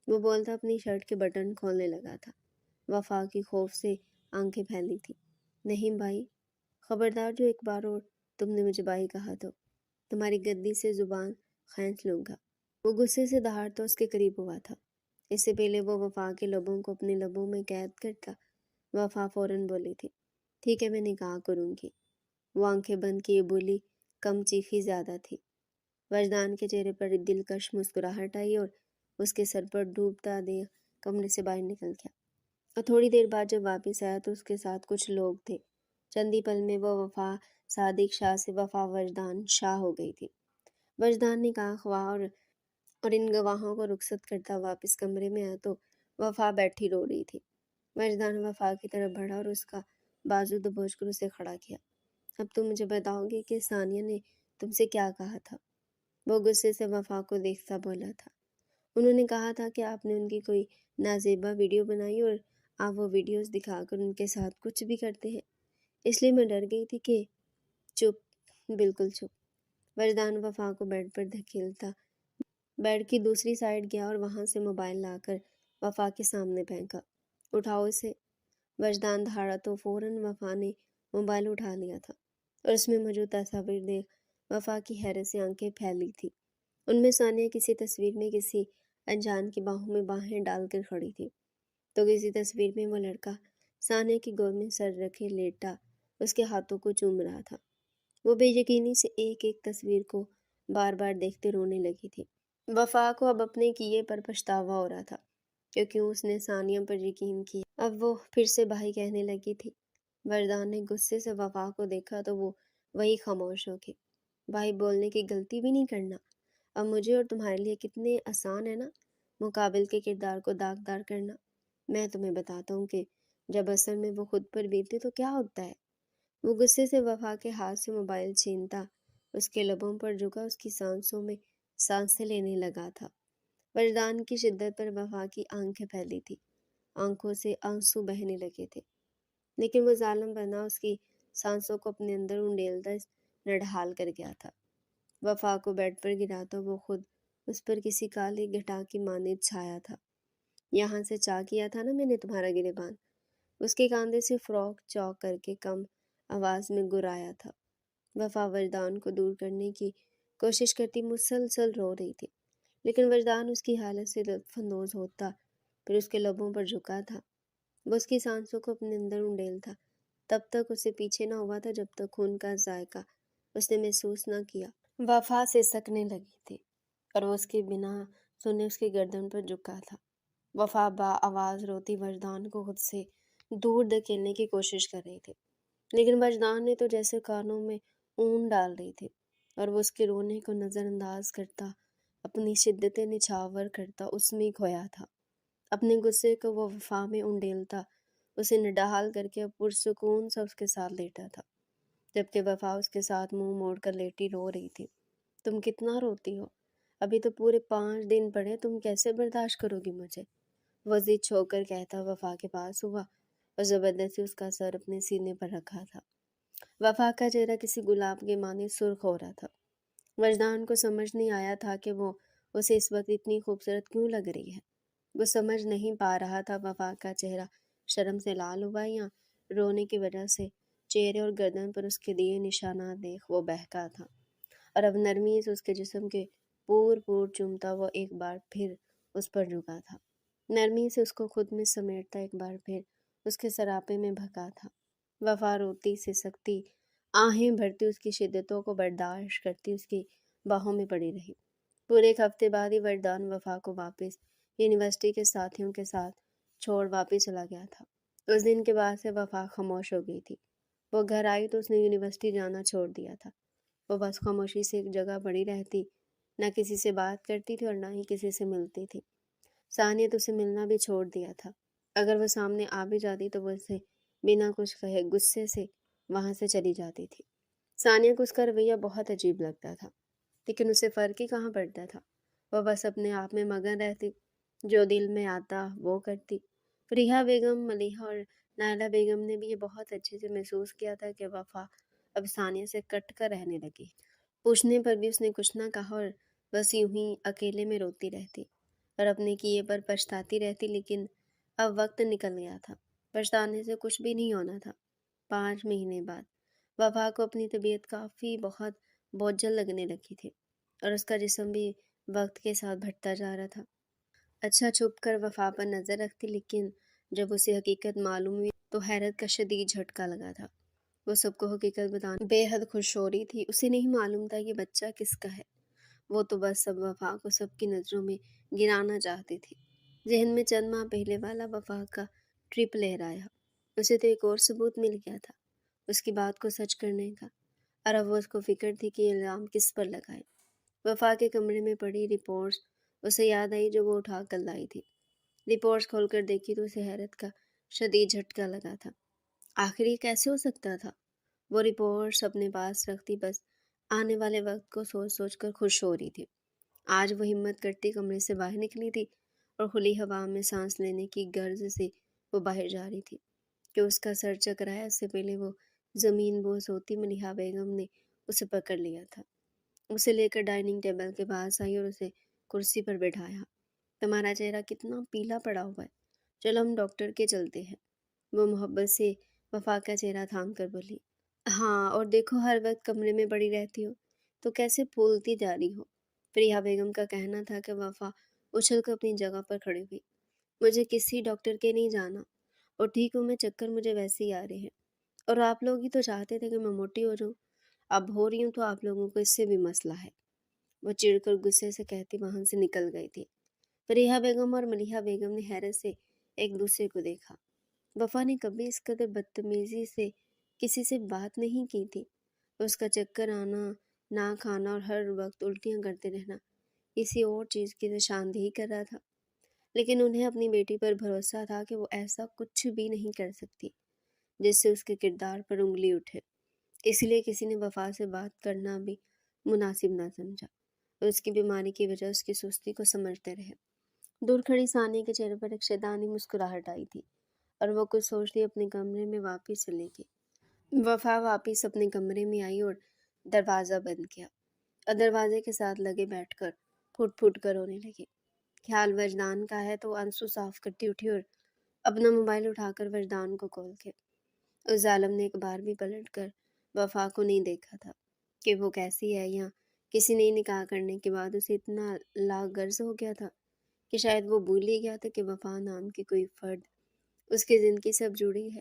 وہ بولتا اپنی شرٹ کے بٹن کھولنے لگا تھا۔ وفا کی خوف سے آنکھیں پھیلی تھی۔ نہیں بھائی، خبردار جو ایک بار اور تم نے مجھے بھائی کہا تو تمہاری گدی سے زبان کھینچ لوں گا۔ وہ غصے سے دہاڑتا اس کے قریب ہوا تھا۔ اس سے پہلے وہ وفا کے لبوں کو اپنے لبوں میں قید کرتا، وفا فوراً بولی تھی، ٹھیک ہے میں نکاح کروں گی۔ وہ آنکھیں بند کیے بولی، کم چیخی زیادہ تھی۔ وجدان کے چہرے پر دلکش مسکراہٹ آئی اور اس کے سر پر ڈوبتا دیکھ کمرے سے باہر نکل گیا۔ اور تھوڑی دیر بعد جب واپس آیا تو اس کے ساتھ کچھ لوگ تھے۔ چندی پل میں وہ وفا صادق شاہ سے وفا وجدان شاہ ہو گئی تھی۔ وجدان نکاح خواہ اور ان گواہوں کو رخصت کرتا واپس کمرے میں آیا تو وفا بیٹھی رو رہی تھی۔ وجدان وفا کی طرف بڑھا اور اس کا بازو دبوچ کر اسے کھڑا کیا۔ اب تم مجھے بتاؤ گے کہ ثانیہ نے تم سے کیا کہا تھا؟ وہ غصے سے وفا کو دیکھتا بولا تھا۔ انہوں نے کہا تھا کہ آپ نے ان کی کوئی نازیبا ویڈیو بنائی اور آپ وہ ویڈیوز دکھا کر ان کے ساتھ کچھ بھی کرتے ہیں، اس لیے میں ڈر گئی تھی کہ… چپ، بالکل چپ۔ وجدان وفا کو بیڈ پر دھکیلتا بیڈ کی دوسری سائڈ گیا اور وہاں سے موبائل لا کر وفا کے سامنے پھینکا۔ اٹھاؤ اسے۔ وجدان دھاڑا تو فوراً وفا نے موبائل اٹھا لیا تھا اور اس میں موجود تصاویر دیکھ وفا کی حیرت سے آنکھیں پھیلی تھی۔ ان میں ثانیہ کسی تصویر میں کسی انجان کی باہوں میں باہیں ڈال کر کھڑی تھی، تو کسی تصویر میں وہ لڑکا ثانیہ کی گود میں سر رکھے لیٹا اس کے ہاتھوں کو چوم رہا تھا۔ وہ بے یقینی سے ایک ایک تصویر کو بار بار دیکھتے رونے لگی تھی۔ وفا کو اب اپنے کیے پر پچھتاوا ہو رہا تھا کہ کیوں اس نے ثانیہ پر یقین کیا۔ اب وہ پھر سے بھائی کہنے لگی تھی۔ وجدان نے غصے سے وفا کو دیکھا تو وہ وہی خاموش ہو گئی۔ بھائی بولنے کی غلطی بھی نہیں کرنا، اب مجھے اور تمہارے لیے کتنے آسان ہے نا مقابل کے کردار کو داغدار کرنا۔ میں تمہیں بتاتا ہوں کہ جب اصل میں وہ خود پر بیتے تو کیا ہوتا ہے۔ وہ غصے سے وفا کے ہاتھ سے موبائل چھینتا اس کے لبوں پر جھکا، اس کی سانسوں میں سانسیں لینے لگا تھا۔ وجدان کی شدت پر وفا کی آنکھیں پھیلی تھی، آنکھوں سے آنسو بہنے لگے تھے، لیکن وہ ظالم بنا اس کی سانسوں کو اپنے اندر انڈیلتا نڈھال کر گیا تھا۔ وفا کو بیڈ پر گرا تو وہ خود اس پر کسی کالے گھٹا کی مانند چھایا تھا۔ یہاں سے چا کیا تھا نا میں نے تمہارا گریبان، اس کے کاندھے سے فراک چوک کر کے کم آواز میں گرایا تھا۔ وفا وجدان کو دور کرنے کی کوشش کرتی مسلسل رو رہی تھی، لیکن وجدان اس کی حالت سے لطف اندوز ہوتا پھر اس کے لبوں پر جھکا تھا۔ وہ اس کی سانسوں کو اپنے اندر انڈیلتا تب تک اسے پیچھے نہ ہوا تھا جب تک خون کا ذائقہ اس نے محسوس نہ کیا۔ وفا سسکنے لگی تھی اور وہ اس کے بنا سنے اس کی گردن پر جھکا تھا۔ وفا با آواز روتی وجدان کو خود سے دور دھکیلنے کی کوشش کر رہی تھی، لیکن وجدان نے تو جیسے کانوں میں اون ڈال رہی تھی اور وہ اس کے رونے کو نظر انداز کرتا اپنی شدت نچھاور کرتا اس میں کھویا تھا۔ اپنے غصے کو وہ وفا میں انڈیلتا اسے نڈال کر کے پرسکون سا اس کے ساتھ لیٹا تھا، جبکہ وفا اس کے ساتھ منہ موڑ کر لیٹی رو رہی تھی۔ تم کتنا روتی ہو؟ ابھی تو پورے 5 دن پڑے، تم کیسے برداشت کرو گی مجھے؟ وہ ضد چھو کر کہتا وفا کے پاس ہوا اور زبردستی اس کا سر اپنے سینے پر رکھا تھا۔ وفا کا چہرہ کسی گلاب کے معنی سرخ ہو رہا تھا وجدان کو سمجھ نہیں آیا تھا کہ وہ اسے اس وقت اتنی خوبصورت کیوں لگ رہی ہے۔ وہ سمجھ نہیں پا رہا تھا وفا کا چہرہ شرم سے لال ہوا یا رونے کی وجہ سے چہرے اور گردن پر اس کے دیے نشانات دیکھ وہ بہکا تھا، اور اب نرمی سے اس کے جسم کے پور پور چومتا وہ ایک بار پھر اس پر جھکا تھا، نرمی سے اس کو خود میں سمیٹتا ایک بار پھر اس کے سراپے میں بھکا تھا۔ وفا روتی سسکتی آہیں بھرتی اس کی شدتوں کو برداشت کرتی اس کی باہوں میں پڑی رہی۔ پورے ایک ہفتے بعد ہی وردان وفا کو واپس یونیورسٹی کے ساتھیوں کے ساتھ چھوڑ واپس چلا گیا تھا۔ اس دن کے بعد سے وفا خاموش ہو گئی تھی۔ وہ گھر آئی تو اس نے یونیورسٹی جانا چھوڑ دیا تھا۔ وہ بس خاموشی سے ایک جگہ پڑی رہتی، نہ کسی سے بات کرتی تھی اور نہ ہی کسی سے ملتی تھی۔ ثانیہ تو اسے ملنا بھی چھوڑ دیا تھا۔ اگر وہ سامنے آ بھی جاتی تو وہ اسے بنا کچھ کہے غصے سے وہاں سے چلی جاتی تھی۔ ثانیہ کو اس کا رویہ بہت عجیب لگتا تھا، لیکن اسے فرق ہی کہاں پڑتا تھا۔ وہ بس اپنے آپ میں مگن رہتی، جو دل میں آتا وہ کرتی۔ فریحہ بیگم، ملیحہ اور نائلہ بیگم نے بھی یہ بہت اچھے سے محسوس کیا تھا کہ وفا اب ثانیہ سے کٹ کر رہنے لگی۔ پوچھنے پر بھی اس نے کچھ نہ کہا اور بس یوں ہی اکیلے میں روتی رہتی اور اپنے کیے پر پچھتاتی رہتی، لیکن اب وقت نکل گیا تھا، پچھتانے سے کچھ بھی نہیں ہونا تھا۔ 5 مہینے بعد وفا کو اپنی طبیعت کافی بہت بوجھل لگنے لگی تھی اور اس کا جسم بھی وقت کے ساتھ بڑھتا جا رہا تھا۔ اچھا چھپ کر وفا پر نظر رکھتی، لیکن جب اسے حقیقت معلوم ہوئی تو حیرت کا شدید جھٹکا لگا تھا۔ وہ سب کو حقیقت بتانے بے حد خوش ہو رہی تھی۔ اسے نہیں معلوم تھا یہ بچہ کس کا ہے۔ وہ تو بس اب وفا کو سب کی نظروں میں گرانا چاہتی تھی۔ ذہن میں چند ماہ پہلے والا وفا کا ٹرپ لہرایا۔ اسے تو ایک اور ثبوت مل گیا تھا اس کی بات کو سچ کرنے کا، اور اب وہ اس کو فکر تھی کہ یہ الزام کس پر لگائے۔ وفا کے کمرے میں پڑی رپورٹس اسے یاد آئی جو وہ اٹھا کر لائی تھی۔ رپورٹس کھول کر دیکھی تو اسے حیرت کا شدید جھٹکا لگا تھا۔ آخر یہ کیسے ہو سکتا تھا؟ وہ رپورٹس اپنے پاس رکھتی بس آنے والے وقت کو سوچ سوچ کر خوش ہو رہی تھی۔ آج وہ ہمت کرتی کمرے سے باہر نکلی تھی اور کھلی ہوا میں سانس لینے کی غرض سے وہ باہر جا رہی تھی کہ اس کا سر چکرایا۔ اس سے پہلے وہ زمین بوس ہوتی ملیحہ بیگم نے اسے پکڑ لیا تھا، اسے لے کر ڈائننگ ٹیبل کے پاس آئی اور اسے کرسی پر بٹھایا۔ تمہارا چہرہ کتنا پیلا پڑا ہوا ہے، چلو ہم ڈاکٹر کے چلتے ہیں، وہ محبت سے وفا کا چہرہ تھام کر بولی۔ ہاں، اور دیکھو ہر وقت کمرے میں پڑی رہتی ہو تو کیسے پھولتی جا رہی ہو۔ فریحہ بیگم کا کہنا تھا کہ وفا اچھل کر اپنی جگہ پر کھڑی ہوئی۔ مجھے کسی ڈاکٹر کے نہیں جانا، اور ٹھیک ہوں میں، چکر مجھے ویسے ہی آ رہے ہیں، اور آپ لوگ ہی تو چاہتے تھے کہ میں موٹی ہو جاؤں، اب ہو رہی ہوں تو آپ لوگوں کو اس سے بھی مسئلہ ہے، وہ چڑ کر غصے سے کہتی وہاں سے نکل گئی تھی۔ فریحہ بیگم اور ملیحہ بیگم نے حیرت سے ایک دوسرے کو دیکھا۔ وفا نے کبھی اس قدر بدتمیزی سے کسی سے بات نہیں کی تھی۔ اس کا چکر آنا، نہ کھانا اور ہر وقت الٹیاں کرتے رہنا کسی اور چیز کی نشاندہی کر رہا تھا، لیکن انہیں اپنی بیٹی پر بھروسہ تھا کہ وہ ایسا کچھ بھی نہیں کر سکتی جس سے اس کے کردار پر انگلی اٹھے۔ اس لیے کسی نے وفا سے بات کرنا بھی مناسب نہ سمجھا اور اس کی بیماری کی وجہ اس کی سستی کو سمجھتے رہے۔ دور کھڑی ثانیہ کے چہرے پر ایک شیطانی مسکراہٹ آئی تھی اور وہ کچھ سوچتی اپنے کمرے میں واپس چلی گئی۔ وفا واپس اپنے کمرے میں آئی اور دروازہ بند کیا اور دروازے کے ساتھ لگے بیٹھ کر پھٹ پھٹ کر رونے لگی۔ خیال وجدان کا ہے تو آنسو صاف کرتی اٹھی اور اپنا موبائل اٹھا کر وجدان کو کال کیا۔ اس ظالم نے ایک بار بھی پلٹ کر وفا کو نہیں دیکھا تھا کہ وہ کیسی ہے، یا کسی نئی نکاح کرنے کے بعد اسے اتنا لاغرض ہو گیا تھا کہ شاید وہ بھول ہی گیا تھا کہ وفا نام کی کوئی فرد اس کی زندگی سے اب جڑی ہے۔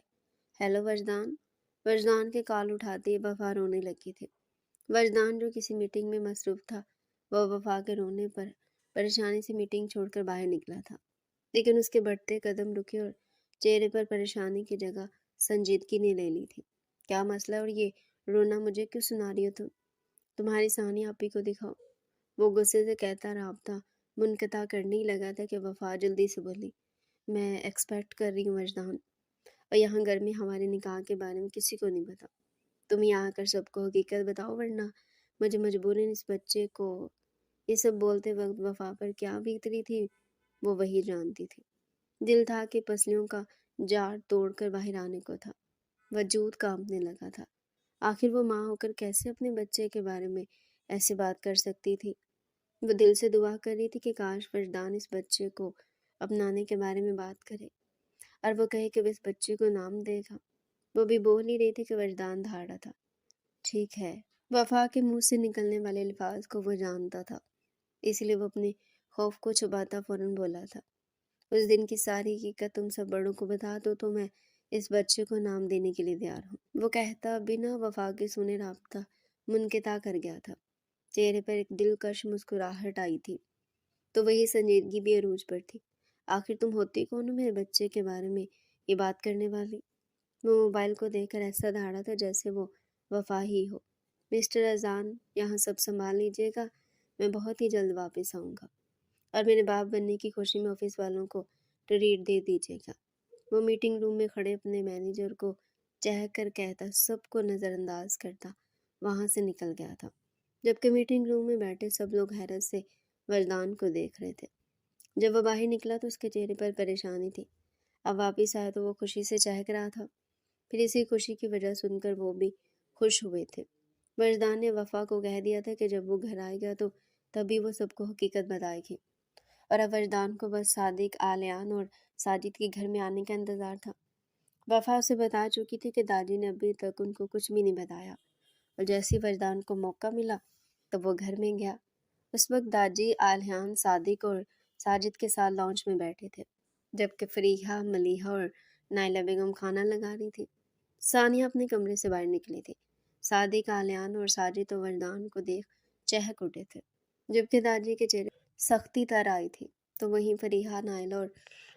ہیلو وجدان، وجدان کے کال اٹھاتے ہی وفا رونے لگی تھی۔ وجدان جو کسی میٹنگ میں مصروف تھا، وہ وفا کے رونے پر پریشانی سے میٹنگ چھوڑ کر باہر نکلا تھا، لیکن اس کے بڑھتے قدم رکے اور چہرے پر پریشانی کی جگہ سنجیدگی نے لے لی تھی۔ کیا مسئلہ اور یہ رونا مجھے کیوں سنا رہی ہو تم؟ تمہاری ثانیہ آپی کو دکھاؤ، وہ غصے سے کہتا رابطہ منقطع کرنے ہی لگا تھا کہ وفا جلدی سے بولی، میں ایکسپیکٹ کر رہی ہوں وجدان، اور یہاں گھر میں ہمارے نکاح کے بارے میں کسی کو نہیں پتا، تم یہاں آ کر سب کو حقیقت بتاؤ ورنہ مجھے مجبوراً اس بچے کو۔ یہ سب بولتے وقت وفا پر کیا بیت رہی تھی وہ وہی جانتی تھی۔ دل تھا کہ پسلیوں کا جاڑ توڑ کر باہر آنے کو تھا، وجود کانپنے لگا تھا۔ آخر وہ ماں ہو کر کیسے اپنے بچے کے بارے میں ایسے بات کر سکتی تھی۔ وہ دل سے دعا کر رہی تھی کہ کاش وجدان اس بچے کو اپنانے کے بارے میں بات کرے اور وہ کہے کہ وہ اس بچے کو نام دے گا۔ وہ بھی بول ہی رہی تھی کہ وجدان دھاڑا تھا، ٹھیک ہے۔ وفا کے منہ سے نکلنے والے الفاظ کو وہ جانتا تھا، اس لیے وہ اپنے خوف کو چھپاتا فوراً بولا تھا، اس دن کی ساری حقیقت تم سب بڑوں کو بتا دو تو میں اس بچے کو نام دینے کے لیے تیار ہوں۔ وہ کہتا بنا وفا کے سنے رابطہ منقطع کر گیا تھا۔ چہرے پر ایک دلکش مسکراہٹ آئی تھی تو وہی سنجیدگی بھی عروج پر تھی۔ آخر تم ہوتی کون ہو میرے بچے کے بارے میں یہ بات کرنے والی؟ وہ موبائل کو دیکھ کر ایسا دھاڑا تھا جیسے وہ وفا ہی ہو۔ مسٹر اذان، یہاں سب سنبھال لیجیے گا، میں بہت ہی جلد واپس آؤں گا، اور میرے باپ بننے کی خوشی میں آفس والوں کو ٹریٹ دے دیجیے گا۔ وہ میٹنگ روم میں کھڑے اپنے مینیجر کو چہک کر کہتا، سب کو نظر انداز کرتا وہاں سے نکل گیا تھا، جبکہ میٹنگ روم میں بیٹھے سب لوگ حیرت سے وجدان کو دیکھ رہے تھے۔ جب وہ باہر نکلا تو اس کے چہرے پر پریشانی تھی، اب واپس آیا تو وہ خوشی سے چہک رہا تھا، پھر اسی خوشی کی وجہ سن کر وہ بھی خوش ہوئے تھے۔ وجدان نے وفا کو کہہ دیا تھا کہ جب وہ گھر آئے گا تو تبھی وہ سب کو حقیقت بتائے گی، اور اب وجدان کو بس صادق، آلیان اور ساجد کے گھر میں آنے کا انتظار تھا۔ وفا اسے بتا چکی تھی کہ داجی نے ابھی تک ان کو کچھ بھی نہیں بتایا، اور جیسے ہی وجدان کو موقع ملا تب وہ گھر میں گیا۔ اس وقت داجی، آلیان، صادق اور ساجد کے ساتھ لاؤنج میں بیٹھے تھے، جبکہ فریحہ، ملیحہ اور نائلہ بیگم کھانا لگا رہی تھی۔ ثانیہ اپنے کمرے سے باہر نکلی تھی۔ صادق، آلیان اور ساجد و وجدان کو دیکھ چہک اٹھے تھے، جبکہ داجی کے چہرے سختی تر آئی تھی، تو وہیں فریحہ، نائلہ اور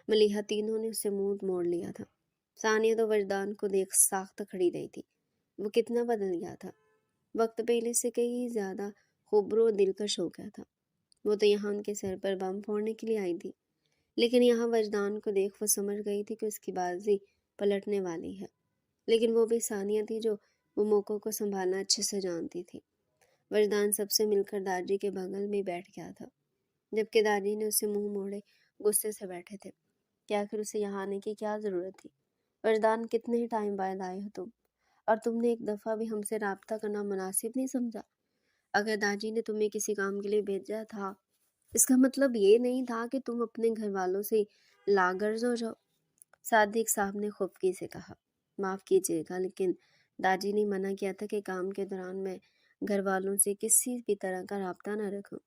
ملیحہ تینوں نے اس سے منہ موڑ لیا تھا۔ ثانیہ تو وجدان کو دیکھ ساخت کھڑی رہی تھی، وہ کتنا بدل گیا تھا، وقت پہلے سے کئی زیادہ خوبرو دلکش ہو گیا تھا۔ وہ تو یہاں ان کے سر پر بم پھوڑنے کے لیے آئی تھی، لیکن یہاں وجدان کو دیکھ وہ سمجھ گئی تھی کہ اس کی بازی پلٹنے والی ہے۔ لیکن وہ بھی ثانیہ تھی جو وہ موقعوں کو سنبھالنا اچھے سے جانتی تھی۔ وجدان سب سے مل کر داجی کے بغل میں بیٹھ گیا تھا، جبکہ داجی نے اسے منہ موڑے غصے سے بیٹھے تھے کہ آخر اسے یہاں آنے کی کیا ضرورت تھی۔ وجدان، کتنے ہی ٹائم بعد آئے ہو تم، اور تم نے ایک دفعہ بھی ہم سے رابطہ کرنا مناسب نہیں سمجھا؟ اگر داجی نے تمہیں کسی کام کے لیے بھیجا تھا، اس کا مطلب یہ نہیں تھا کہ تم اپنے گھر والوں سے لاغرض ہو جاؤ۔ صادق صاحب نے خفگی سے کہا، معاف کیجیے گا لیکن داجی نے منع کیا تھا کہ کام کے دوران میں گھر والوں سے کسی بھی طرح کا رابطہ نہ رکھوں۔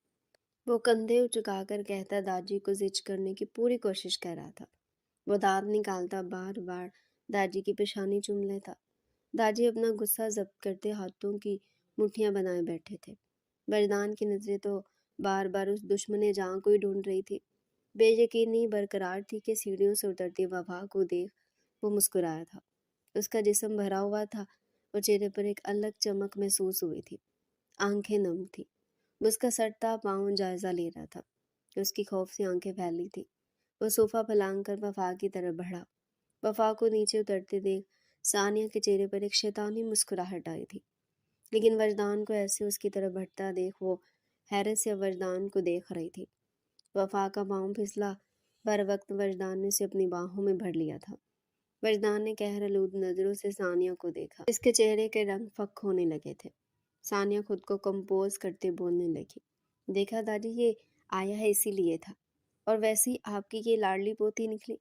وہ کندھے چکا کر کہتا، داجی کو زج کرنے کی پوری کوشش کر رہا تھا۔ وہ دانت نکالتا بار بار داجی کی پیشانی چوم لیتا۔ داجی اپنا غصہ ضبط کرتے ہاتھوں کی مٹھیاں بنائے بیٹھے تھے۔ وجدان کی نظریں تو بار بار اس دشمن جاں کو ہی ڈھونڈ رہی تھی۔ بے یقینی برقرار تھی کہ سیڑھیوں سے اترتی وفا کو دیکھ وہ مسکرایا تھا۔ اس کا جسم بھرا ہوا تھا اور چہرے پر ایک الگ چمک محسوس ہوئی تھی، آنکھیں نم تھی۔ وہ اس کا سٹتا پاؤں جائزہ لے رہا تھا کہ اس کی خوف سے آنکھیں پھیلی تھی۔ وہ صوفہ پلانگ کر وفا کی طرف بڑھا۔ وفا کو نیچے اترتے دیکھ ثانیہ کے چہرے پر ایک شیطانی مسکراہٹ آئی تھی، لیکن وجدان کو ایسے اس کی طرف بڑھتا دیکھ وہ حیرت سے وجدان کو دیکھ رہی تھی۔ وفا کا پاؤں پھسلا، بر وقت وجدان نے اسے اپنی باہوں میں بھر لیا تھا۔ وجدان نے قہر آلود نظروں سے ثانیہ کو دیکھا، اس کے چہرے کے رنگ فک ہونے لگے تھے۔ ثانیہ خود کو کمپوز کرتے بولنے لگی، دیکھا داجی، یہ آیا ہے اسی لیے تھا، اور ویسے ہی آپ کی یہ لاڈلی پوتی نکلی،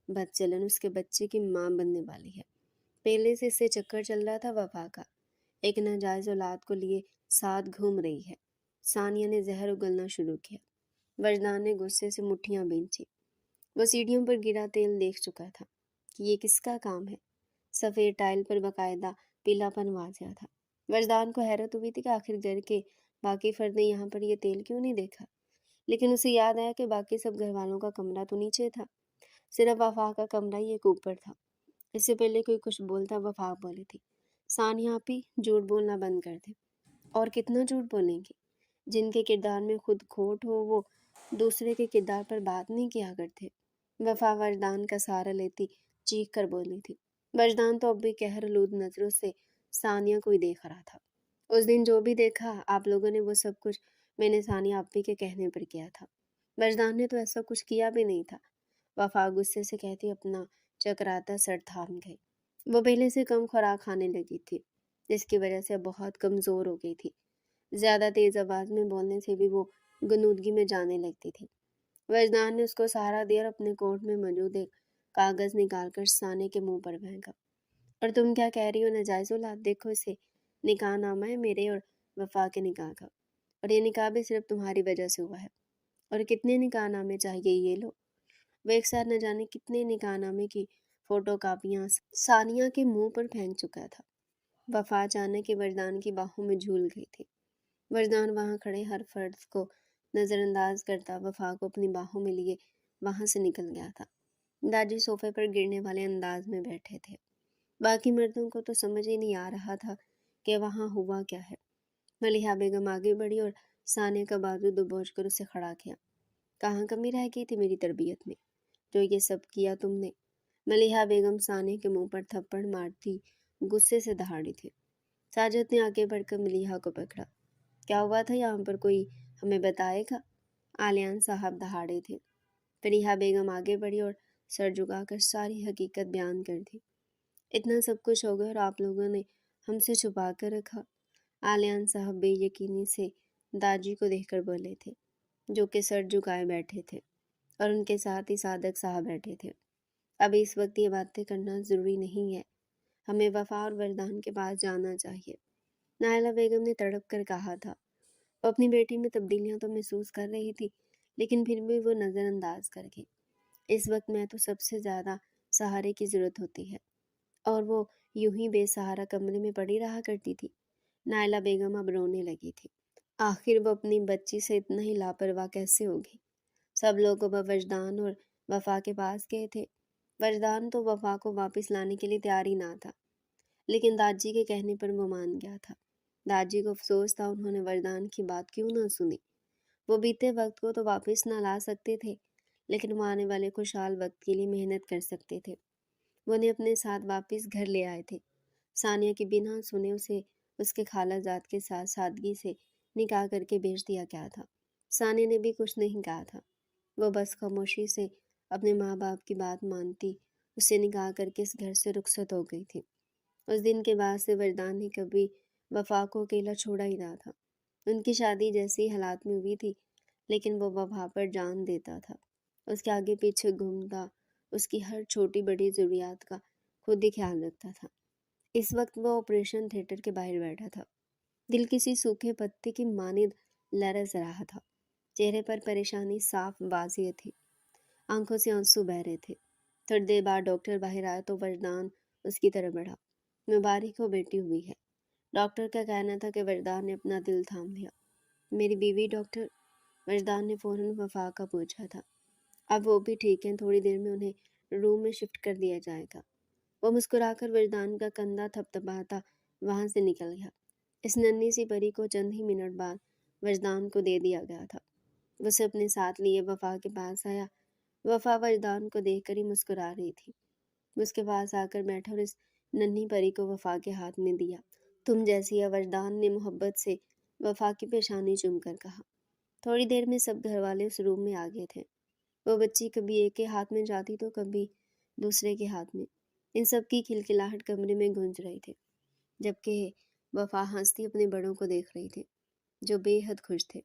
بدچلن اس کے بچے کی ماں بننے والی ہے۔ پہلے سے اس سے چکر چل رہا تھا وفا کا، ایک ناجائز اولاد کو لیے ساتھ گھوم رہی ہے۔ ثانیہ نے زہر اگلنا شروع کیا۔ وجدان نے غصے سے مٹھیاں بھینچی۔ وہ سیڑھیوں پر گرا تیل دیکھ چکا تھا کہ یہ کس کا کام ہے۔ سفید ٹائل پر باقاعدہ پیلا پن واضح تھا۔ وجدان کو حیرت ہوئی تھی کہ آخر گھر کے باقی فرد نے یہاں پر یہ تیل کیوں نہیں دیکھا، لیکن اسے یاد آیا کہ باقی سب گھر والوں کا کمرہ تو نیچے تھا، صرف وفا کا کمرہ ہی ایک اوپر تھا۔ اس سے پہلے کوئی کچھ بولتا وفا بولی تھی، ثانیہ آپ ہی جھوٹ بولنا بند کر دیں۔ اور کتنا جھوٹ بولیں گی؟ جن کے کردار میں خود کھوٹ ہو وہ دوسرے کے کردار پر بات نہیں کیا کرتے۔ وفا وجدان کا سہارا لیتی چیخ کر بولی تھی۔ وجدان تو اب بھی قہر آلود نظروں سے ثانیہ کو ہی دیکھ رہا تھا۔ اس دن جو بھی دیکھا آپ لوگوں نے، وہ سب کچھ میں نے ثانیہ آپی کے کہنے پر کیا تھا۔ وجدان نے تو ایسا کچھ کیا بھی نہیں تھا، وفا غصے سے کہتی اپنا چکراتا سر تھام گئی۔ وہ پہلے سے کم خوراک کھانے لگی تھی، جس کی وجہ سے اب بہت کمزور ہو گئی تھی، زیادہ تیز آواز میں بولنے سے بھی وہ غنودگی میں جانے لگتی تھی۔ وجدان نے اس کو سہارا دیا اور اپنے کوٹ میں موجود ایک کاغذ نکال کر ثانیہ کے منہ پر پھینکا۔ اور تم کیا کہہ رہی ہو ناجائز اولاد؟ دیکھو اسے، نکاح نامہ ہے میرے اور وفا کے نکاح کا، اور یہ نکاح بھی صرف تمہاری وجہ سے ہوا ہے۔ اور کتنے نکاح نامے چاہیے یہ لو؟ وہ ایک ساتھ نہ جانے کتنے نکاح نامے کی فوٹو کاپیاں ثانیہ کے منہ پر پھینک چکا تھا۔ وفا اچانک کے وجدان کی باہوں میں جھول گئی تھی۔ وجدان وہاں کھڑے ہر فرد کو نظر انداز کرتا وفا کو اپنی باہوں میں لیے وہاں سے نکل گیا تھا۔ داجی صوفے پر گرنے والے انداز میں بیٹھے تھے۔ باقی مردوں کو تو سمجھ ہی نہیں آ رہا تھا کہ وہاں ہوا کیا ہے۔ ملیحہ بیگم آگے بڑھی اور ثانیہ کا بازو دبوچ کر اسے کھڑا کیا۔ کہاں کمی رہ گئی تھی میری تربیت میں جو یہ سب کیا تم نے؟ ملیحہ بیگم ثانیہ کے منہ پر تھپڑ مارتی غصے سے دہاڑی تھی۔ ساجد نے آگے بڑھ کر ملیحہ کو پکڑا۔ کیا ہوا تھا یہاں پر، کوئی ہمیں بتائے گا؟ عالیان صاحب دہاڑے تھے۔ ملیحہ بیگم آگے بڑھی اور سر جھکا کر ساری حقیقت بیان کر دی۔ اتنا سب کچھ ہو گیا اور آپ لوگوں نے ہم سے چھپا کر رکھا؟ عالیان صاحب بے یقینی سے داجی کو دیکھ کر بولے تھے جو کہ سر جھکائے بیٹھے تھے، اور ان کے ساتھ ہی صادق صاحب بیٹھے تھے۔ ابھی اس وقت یہ باتیں کرنا ضروری نہیں ہے، ہمیں وفا اور وردان کے پاس جانا چاہیے۔ نائلہ بیگم نے تڑپ کر کہا تھا۔ وہ اپنی بیٹی میں تبدیلیاں تو محسوس کر رہی تھی لیکن پھر بھی وہ نظر انداز کر گئی۔ اس وقت میں تو سب سے زیادہ سہارے کی ضرورت ہوتی ہے، اور وہ یوں ہی بے سہارا کمرے میں پڑی رہا کرتی تھی۔ نائلہ بیگم اب رونے لگی تھی۔ آخر وہ اپنی بچی سے اتنا ہی لاپرواہ کیسے ہوگی؟ سب لوگ اب وجدان اور وفا کے پاس گئے تھے۔ وجدان تو وفا کو واپس لانے کے لیے تیار ہی نہ تھا، لیکن داجی کے کہنے پر وہ مان گیا تھا۔ داجی کو افسوس تھا انہوں نے وردان کی بات کیوں نہ سنی۔ وہ بیتے وقت کو تو واپس نہ لا سکتے تھے لیکن وہ آنے والے خوشحال وقت کے لیے محنت کر سکتے تھے۔ وہ انہیں اپنے ساتھ واپس گھر لے آئے تھے۔ ثانیہ کے بنا سنے اسے اس کے خالہ زاد کے ساتھ سادگی سے نکاح کر کے بھیج دیا گیا تھا۔ ثانیہ نے بھی کچھ نہیں کہا تھا، وہ بس خاموشی سے اپنے ماں باپ کی بات مانتی اسے نکاح کر کے اس گھر سے رخصت ہو گئی تھی۔ اس دن کے بعد سے وردان نے کبھی وفا کو اکیلا چھوڑا ہی نہ تھا۔ ان کی شادی جیسی حالات میں ہوئی تھی لیکن وہ وفا پر جان دیتا تھا، اس کے آگے پیچھے گھومتا، اس کی ہر چھوٹی بڑی ضروریات کا خود ہی خیال رکھتا تھا۔ اس وقت وہ آپریشن تھیٹر کے باہر بیٹھا تھا۔ دل کسی سوکھے پتے کی مانند لرز رہا تھا۔ چہرے پر پریشانی صاف واضح تھی، آنکھوں سے آنسو بہہ رہے تھے۔ تھوڑی دیر بعد ڈاکٹر باہر آیا تو وردان اس کی طرف بڑھا۔ مبارک ہو بیٹی ہوئی ہے۔ ڈاکٹر کا کہنا تھا کہ وردان نے اپنا دل تھام لیا۔ میری بیوی ڈاکٹر؟ وردان نے فوراً وفا کا پوچھا تھا۔ اب وہ بھی ٹھیک ہیں، تھوڑی دیر میں انہیں روم میں شفٹ کر دیا جائے گا۔ وہ مسکرا کر وردان کا کندھا تھپتھپاتا وہاں سے نکل گیا۔ اس ننھی سی پری کو چند ہی منٹ بعد وردان کو دے دیا گیا تھا۔ وہ اسے اپنے ساتھ لیے وفا کے پاس آیا۔ وفا وردان کو دیکھ کر ہی مسکرا رہی تھی۔ وہ اس کے پاس آ کر بیٹھا اور اس ننھی پری کو وفا کے ہاتھ میں دیا۔ تم جیسی ہے، وردان نے محبت سے وفا کی پیشانی چوم کر کہا۔ تھوڑی دیر میں سب گھر والے اس روم میں آ گئے تھے۔ وہ بچی کبھی ایک کے ہاتھ میں جاتی تو کبھی دوسرے کے ہاتھ میں۔ ان سب کی کھلکھلاہٹ کمرے میں گونج رہی تھی، جبکہ وفا ہنستی اپنے بڑوں کو دیکھ رہی تھی جو بے حد خوش تھے۔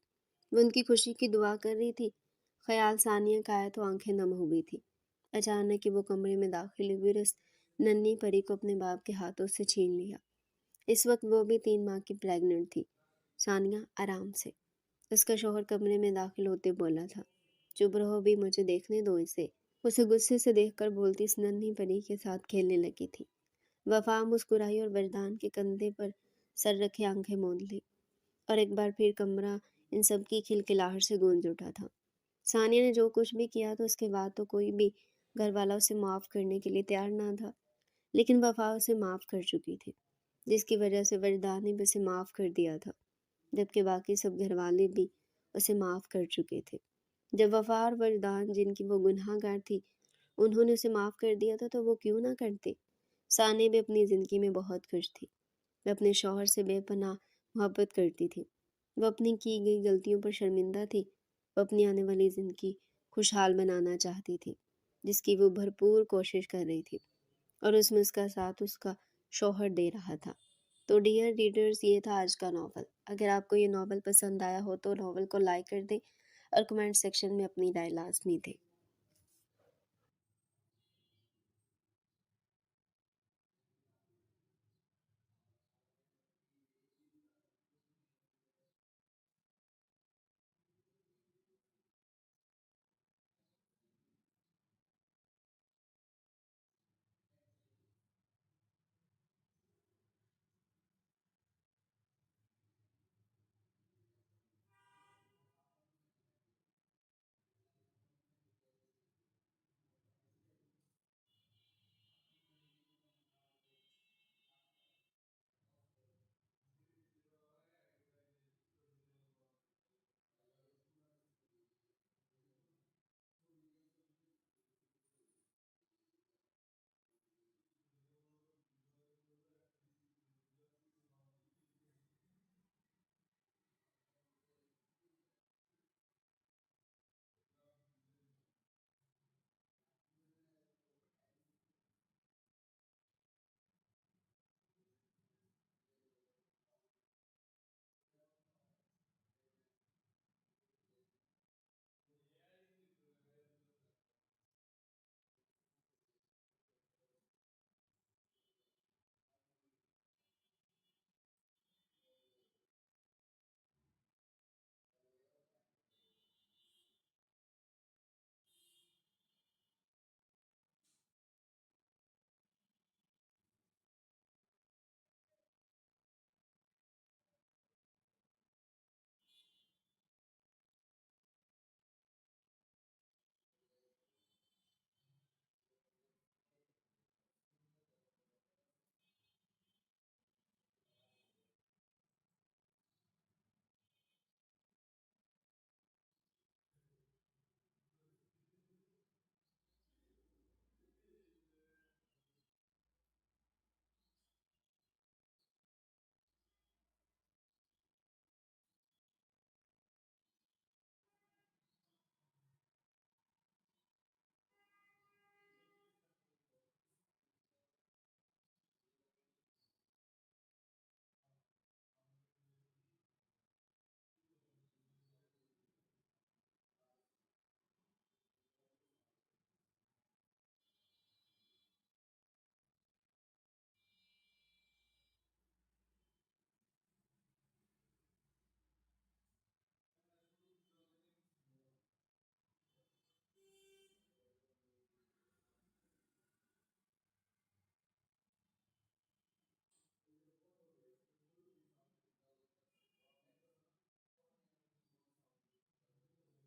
وہ ان کی خوشی کی دعا کر رہی تھی۔ خیال ثانیہ کا آیا تو آنکھیں نم ہو گئی تھی۔ اچانک کہ وہ کمرے میں داخل ہوئی اور اس ننھی پری کو اپنے باپ کے ہاتھوں سے چھین لیا۔ اس وقت وہ بھی 3 ماہ کی پریگننٹ تھی۔ ثانیہ آرام سے، اس کا شوہر کمرے میں داخل ہوتے بولا تھا۔ چپ رہو بھی، مجھے دیکھنے دو اسے۔ اسے غصے سے دیکھ کر بولتی اس ننھی پری کے ساتھ کھیلنے لگی تھی۔ وفا مسکرائی اور وردان کے کندھے پر سر رکھے آنکھیں موند لی، اور ایک بار پھر کمرہ ان سب کی کھلکھلاہٹ سے گونج اٹھا تھا۔ ثانیہ نے جو کچھ بھی کیا تو اس کے بعد تو کوئی بھی گھر والا اسے معاف کرنے کے لیے تیار نہ تھا، لیکن وفا اسے معاف کر چکی تھی، جس کی وجہ سے وردان نے بھی اسے معاف کر دیا تھا، جبکہ باقی سب گھر والے بھی اسے معاف کر چکے تھے۔ جب وفا اور وردان، جن کی وہ گناہ گار تھی، انہوں نے اسے معاف کر دیا تھا تو وہ کیوں نہ کرتے؟ ثانیہ بھی اپنی زندگی میں بہت خوش تھی۔ وہ اپنے شوہر سے بے پناہ محبت کرتی تھی۔ وہ اپنی کی گئی غلطیوں پر شرمندہ تھی۔ وہ اپنی آنے والی زندگی خوشحال بنانا چاہتی تھی، جس کی وہ بھرپور کوشش کر رہی تھی، اور اس میں اس کا ساتھ اس کا شوہر دے رہا تھا۔ تو ڈیئر ریڈرز، یہ تھا آج کا ناول۔ اگر آپ کو یہ ناول پسند آیا ہو تو ناول کو لائک کر دیں اور کمنٹ سیکشن میں اپنی رائے لازمی دیں۔